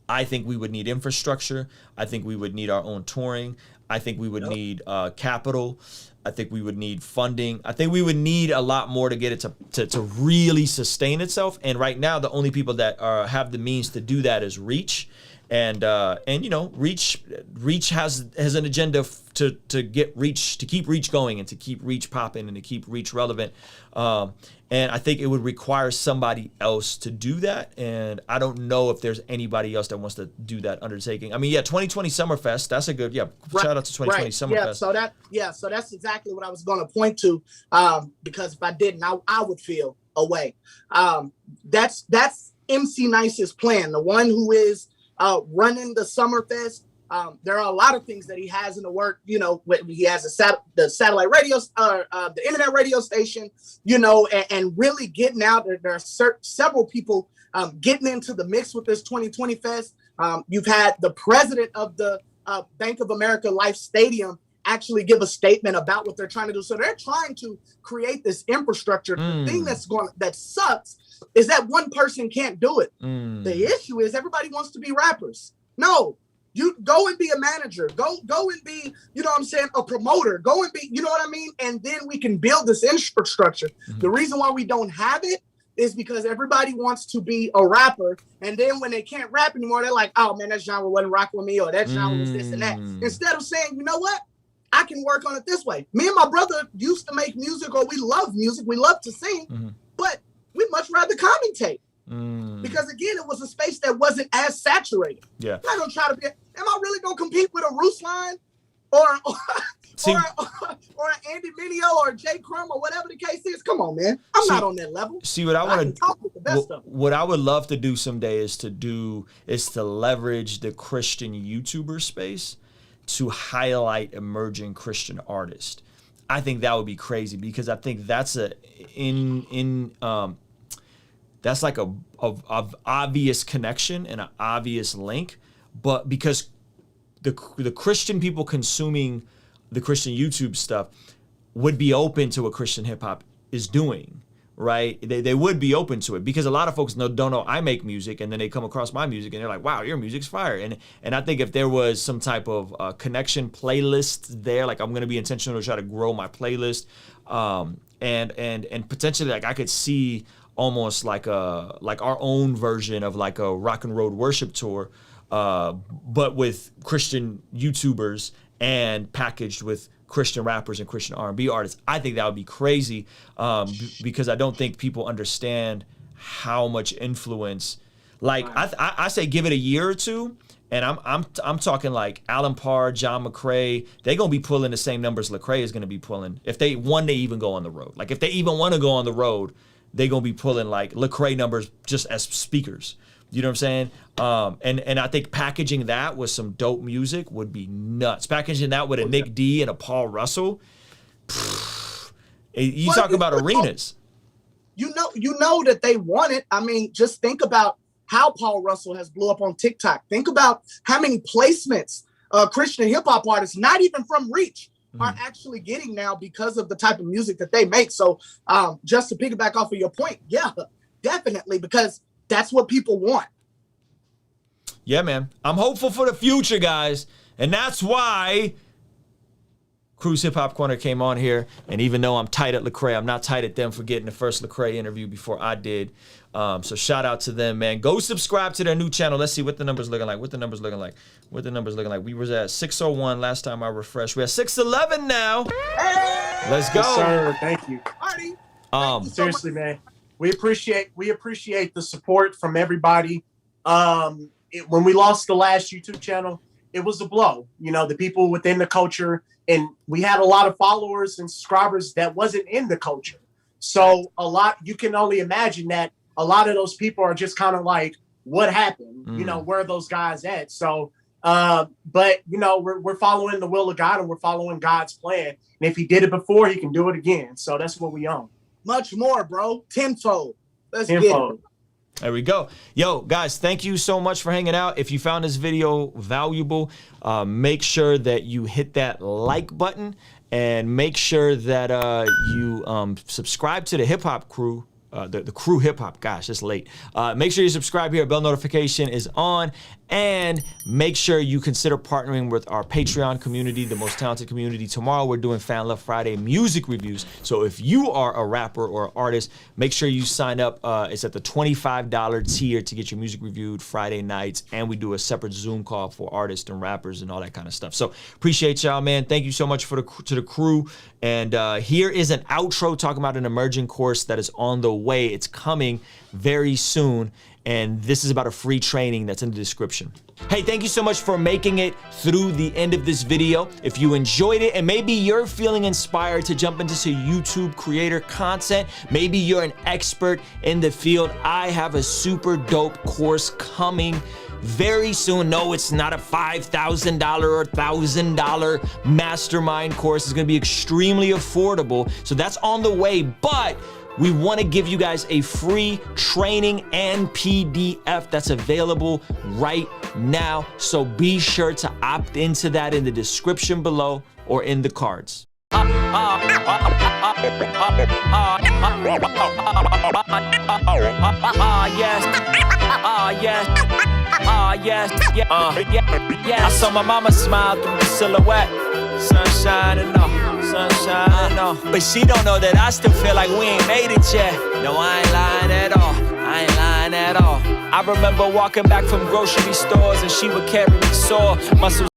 I think we would need infrastructure. I think we would need our own touring. I think we would need capital. I think we would need funding. I think we would need a lot more to get it to really sustain itself. And right now, the only people that have the means to do that is Reach. you know, Reach has an agenda to get Reach, to keep Reach going and to keep Reach popping and to keep Reach relevant. And I think it would require somebody else to do that. And I don't know if there's anybody else that wants to do that undertaking. I mean, yeah, 2020 Summerfest, that's a good, shout out to 2020 Summerfest. So that's exactly what I was going to point to. Because if I didn't, I would feel away. That's MC Nice's plan, the one who is running the Summerfest. There are a lot of things that he has in the work. You know, he has the satellite radio, the internet radio station. You know, and really getting out there. There are several people getting into the mix with this 2020 Fest. You've had the president of the Bank of America Life Stadium actually give a statement about what they're trying to do. So they're trying to create this infrastructure. The thing that sucks is that one person can't do it. The issue is everybody wants to be rappers. No. You go and be a manager, go and be, you know what I'm saying, a promoter, go and be, you know what I mean? And then we can build this infrastructure. The reason why we don't have it is because everybody wants to be a rapper. And then when they can't rap anymore, they're like, oh man, that genre wasn't rocking with me, or that genre was this and that. Instead of saying, you know what? I can work on it this way. Me and my brother used to make music, or we love music. We love to sing, but we much rather commentate. Because again, it was a space that wasn't as saturated. Yeah, I'm not gonna try to be. Am I really gonna compete with a Ruslan or an Andy Mineo or J Crumb or whatever the case is? Come on, man. I'm not on that level. See, what I want to what I would love to do someday is to leverage the Christian YouTuber space to highlight emerging Christian artists. I think that would be crazy, because I think that's that's like a obvious connection and an obvious link, but because the Christian people consuming the Christian YouTube stuff would be open to what Christian hip hop is doing, right? They would be open to it, because a lot of folks don't know I make music, and then they come across my music and they're like, wow, your music's fire. And I think if there was some type of connection playlist there, like I'm gonna be intentional to try to grow my playlist, and potentially like I could see almost like our own version of like a rock and roll worship tour, but with Christian YouTubers and packaged with Christian rappers and Christian R&B artists. I think that would be crazy, because I don't think people understand how much influence. Like I say, give it a year or two, and I'm talking like Alan Parr, John McCrae. They're gonna be pulling the same numbers Lecrae is gonna be pulling if they even go on the road. Like if they even want to go on the road, they're going to be pulling like Lecrae numbers just as speakers. You know what I'm saying? And I think packaging that with some dope music would be nuts. Packaging that with a Nick D and a Paul Russell. You talk about arenas. You know that they want it. I mean, just think about how Paul Russell has blew up on TikTok. Think about how many placements Christian hip hop artists, not even from Reach, are actually getting now because of the type of music that they make. So just to piggyback off of your point, yeah, definitely, because that's what people want. Yeah, man. I'm hopeful for the future, guys. And that's why Crew's Hip Hop Corner came on here. And even though I'm tight at Lecrae, I'm not tight at them for getting the first Lecrae interview before I did. So shout out to them, man. Go subscribe to their new channel. Let's see what the numbers looking like. We was at 601 last time I refreshed. We're at 611 now. Hey! Let's go. Yes, sir. Thank you. Seriously, man. We appreciate the support from everybody. When we lost the last YouTube channel, it was a blow. You know, the people within the culture, and we had a lot of followers and subscribers that wasn't in the culture. So you can only imagine that a lot of those people are just kind of like, what happened? You know, where are those guys at? So, but you know, we're following the will of God, and we're following God's plan. And if he did it before, he can do it again. So that's what we own. Much more, bro. Tenfold. Let's get it. There we go. Yo, guys, thank you so much for hanging out. If you found this video valuable, make sure that you hit that like button, and make sure that you subscribe to the Hip Hop Crew the Crew Hip Hop. Gosh, it's late. Make sure you subscribe here. Bell notification is on. And make sure you consider partnering with our Patreon community, the most talented community. Tomorrow we're doing Fan Love Friday music reviews. So if you are a rapper or an artist, make sure you sign up. It's at the $25 tier to get your music reviewed Friday nights. And we do a separate Zoom call for artists and rappers and all that kind of stuff. So appreciate y'all, man. Thank you so much to the crew. And here is an outro talking about an emerging course that is on the way. It's coming very soon. And this is about a free training that's in the description. Hey, thank you so much for making it through the end of this video. If you enjoyed it and maybe you're feeling inspired to jump into some YouTube creator content, maybe you're an expert in the field, I have a super dope course coming very soon. No, it's not a $5,000 or $1,000 mastermind course. It's gonna be extremely affordable. So that's on the way, but we want to give you guys a free training and PDF that's available right now. So be sure to opt into that in the description below or in the cards. Yes. I saw my mama smile through the silhouette. Sunshine and all. Sunshine and all. But she don't know that I still feel like we ain't made it yet. No, I ain't lying at all. I ain't lying at all. I remember walking back from grocery stores and she would carry me sore. Muscles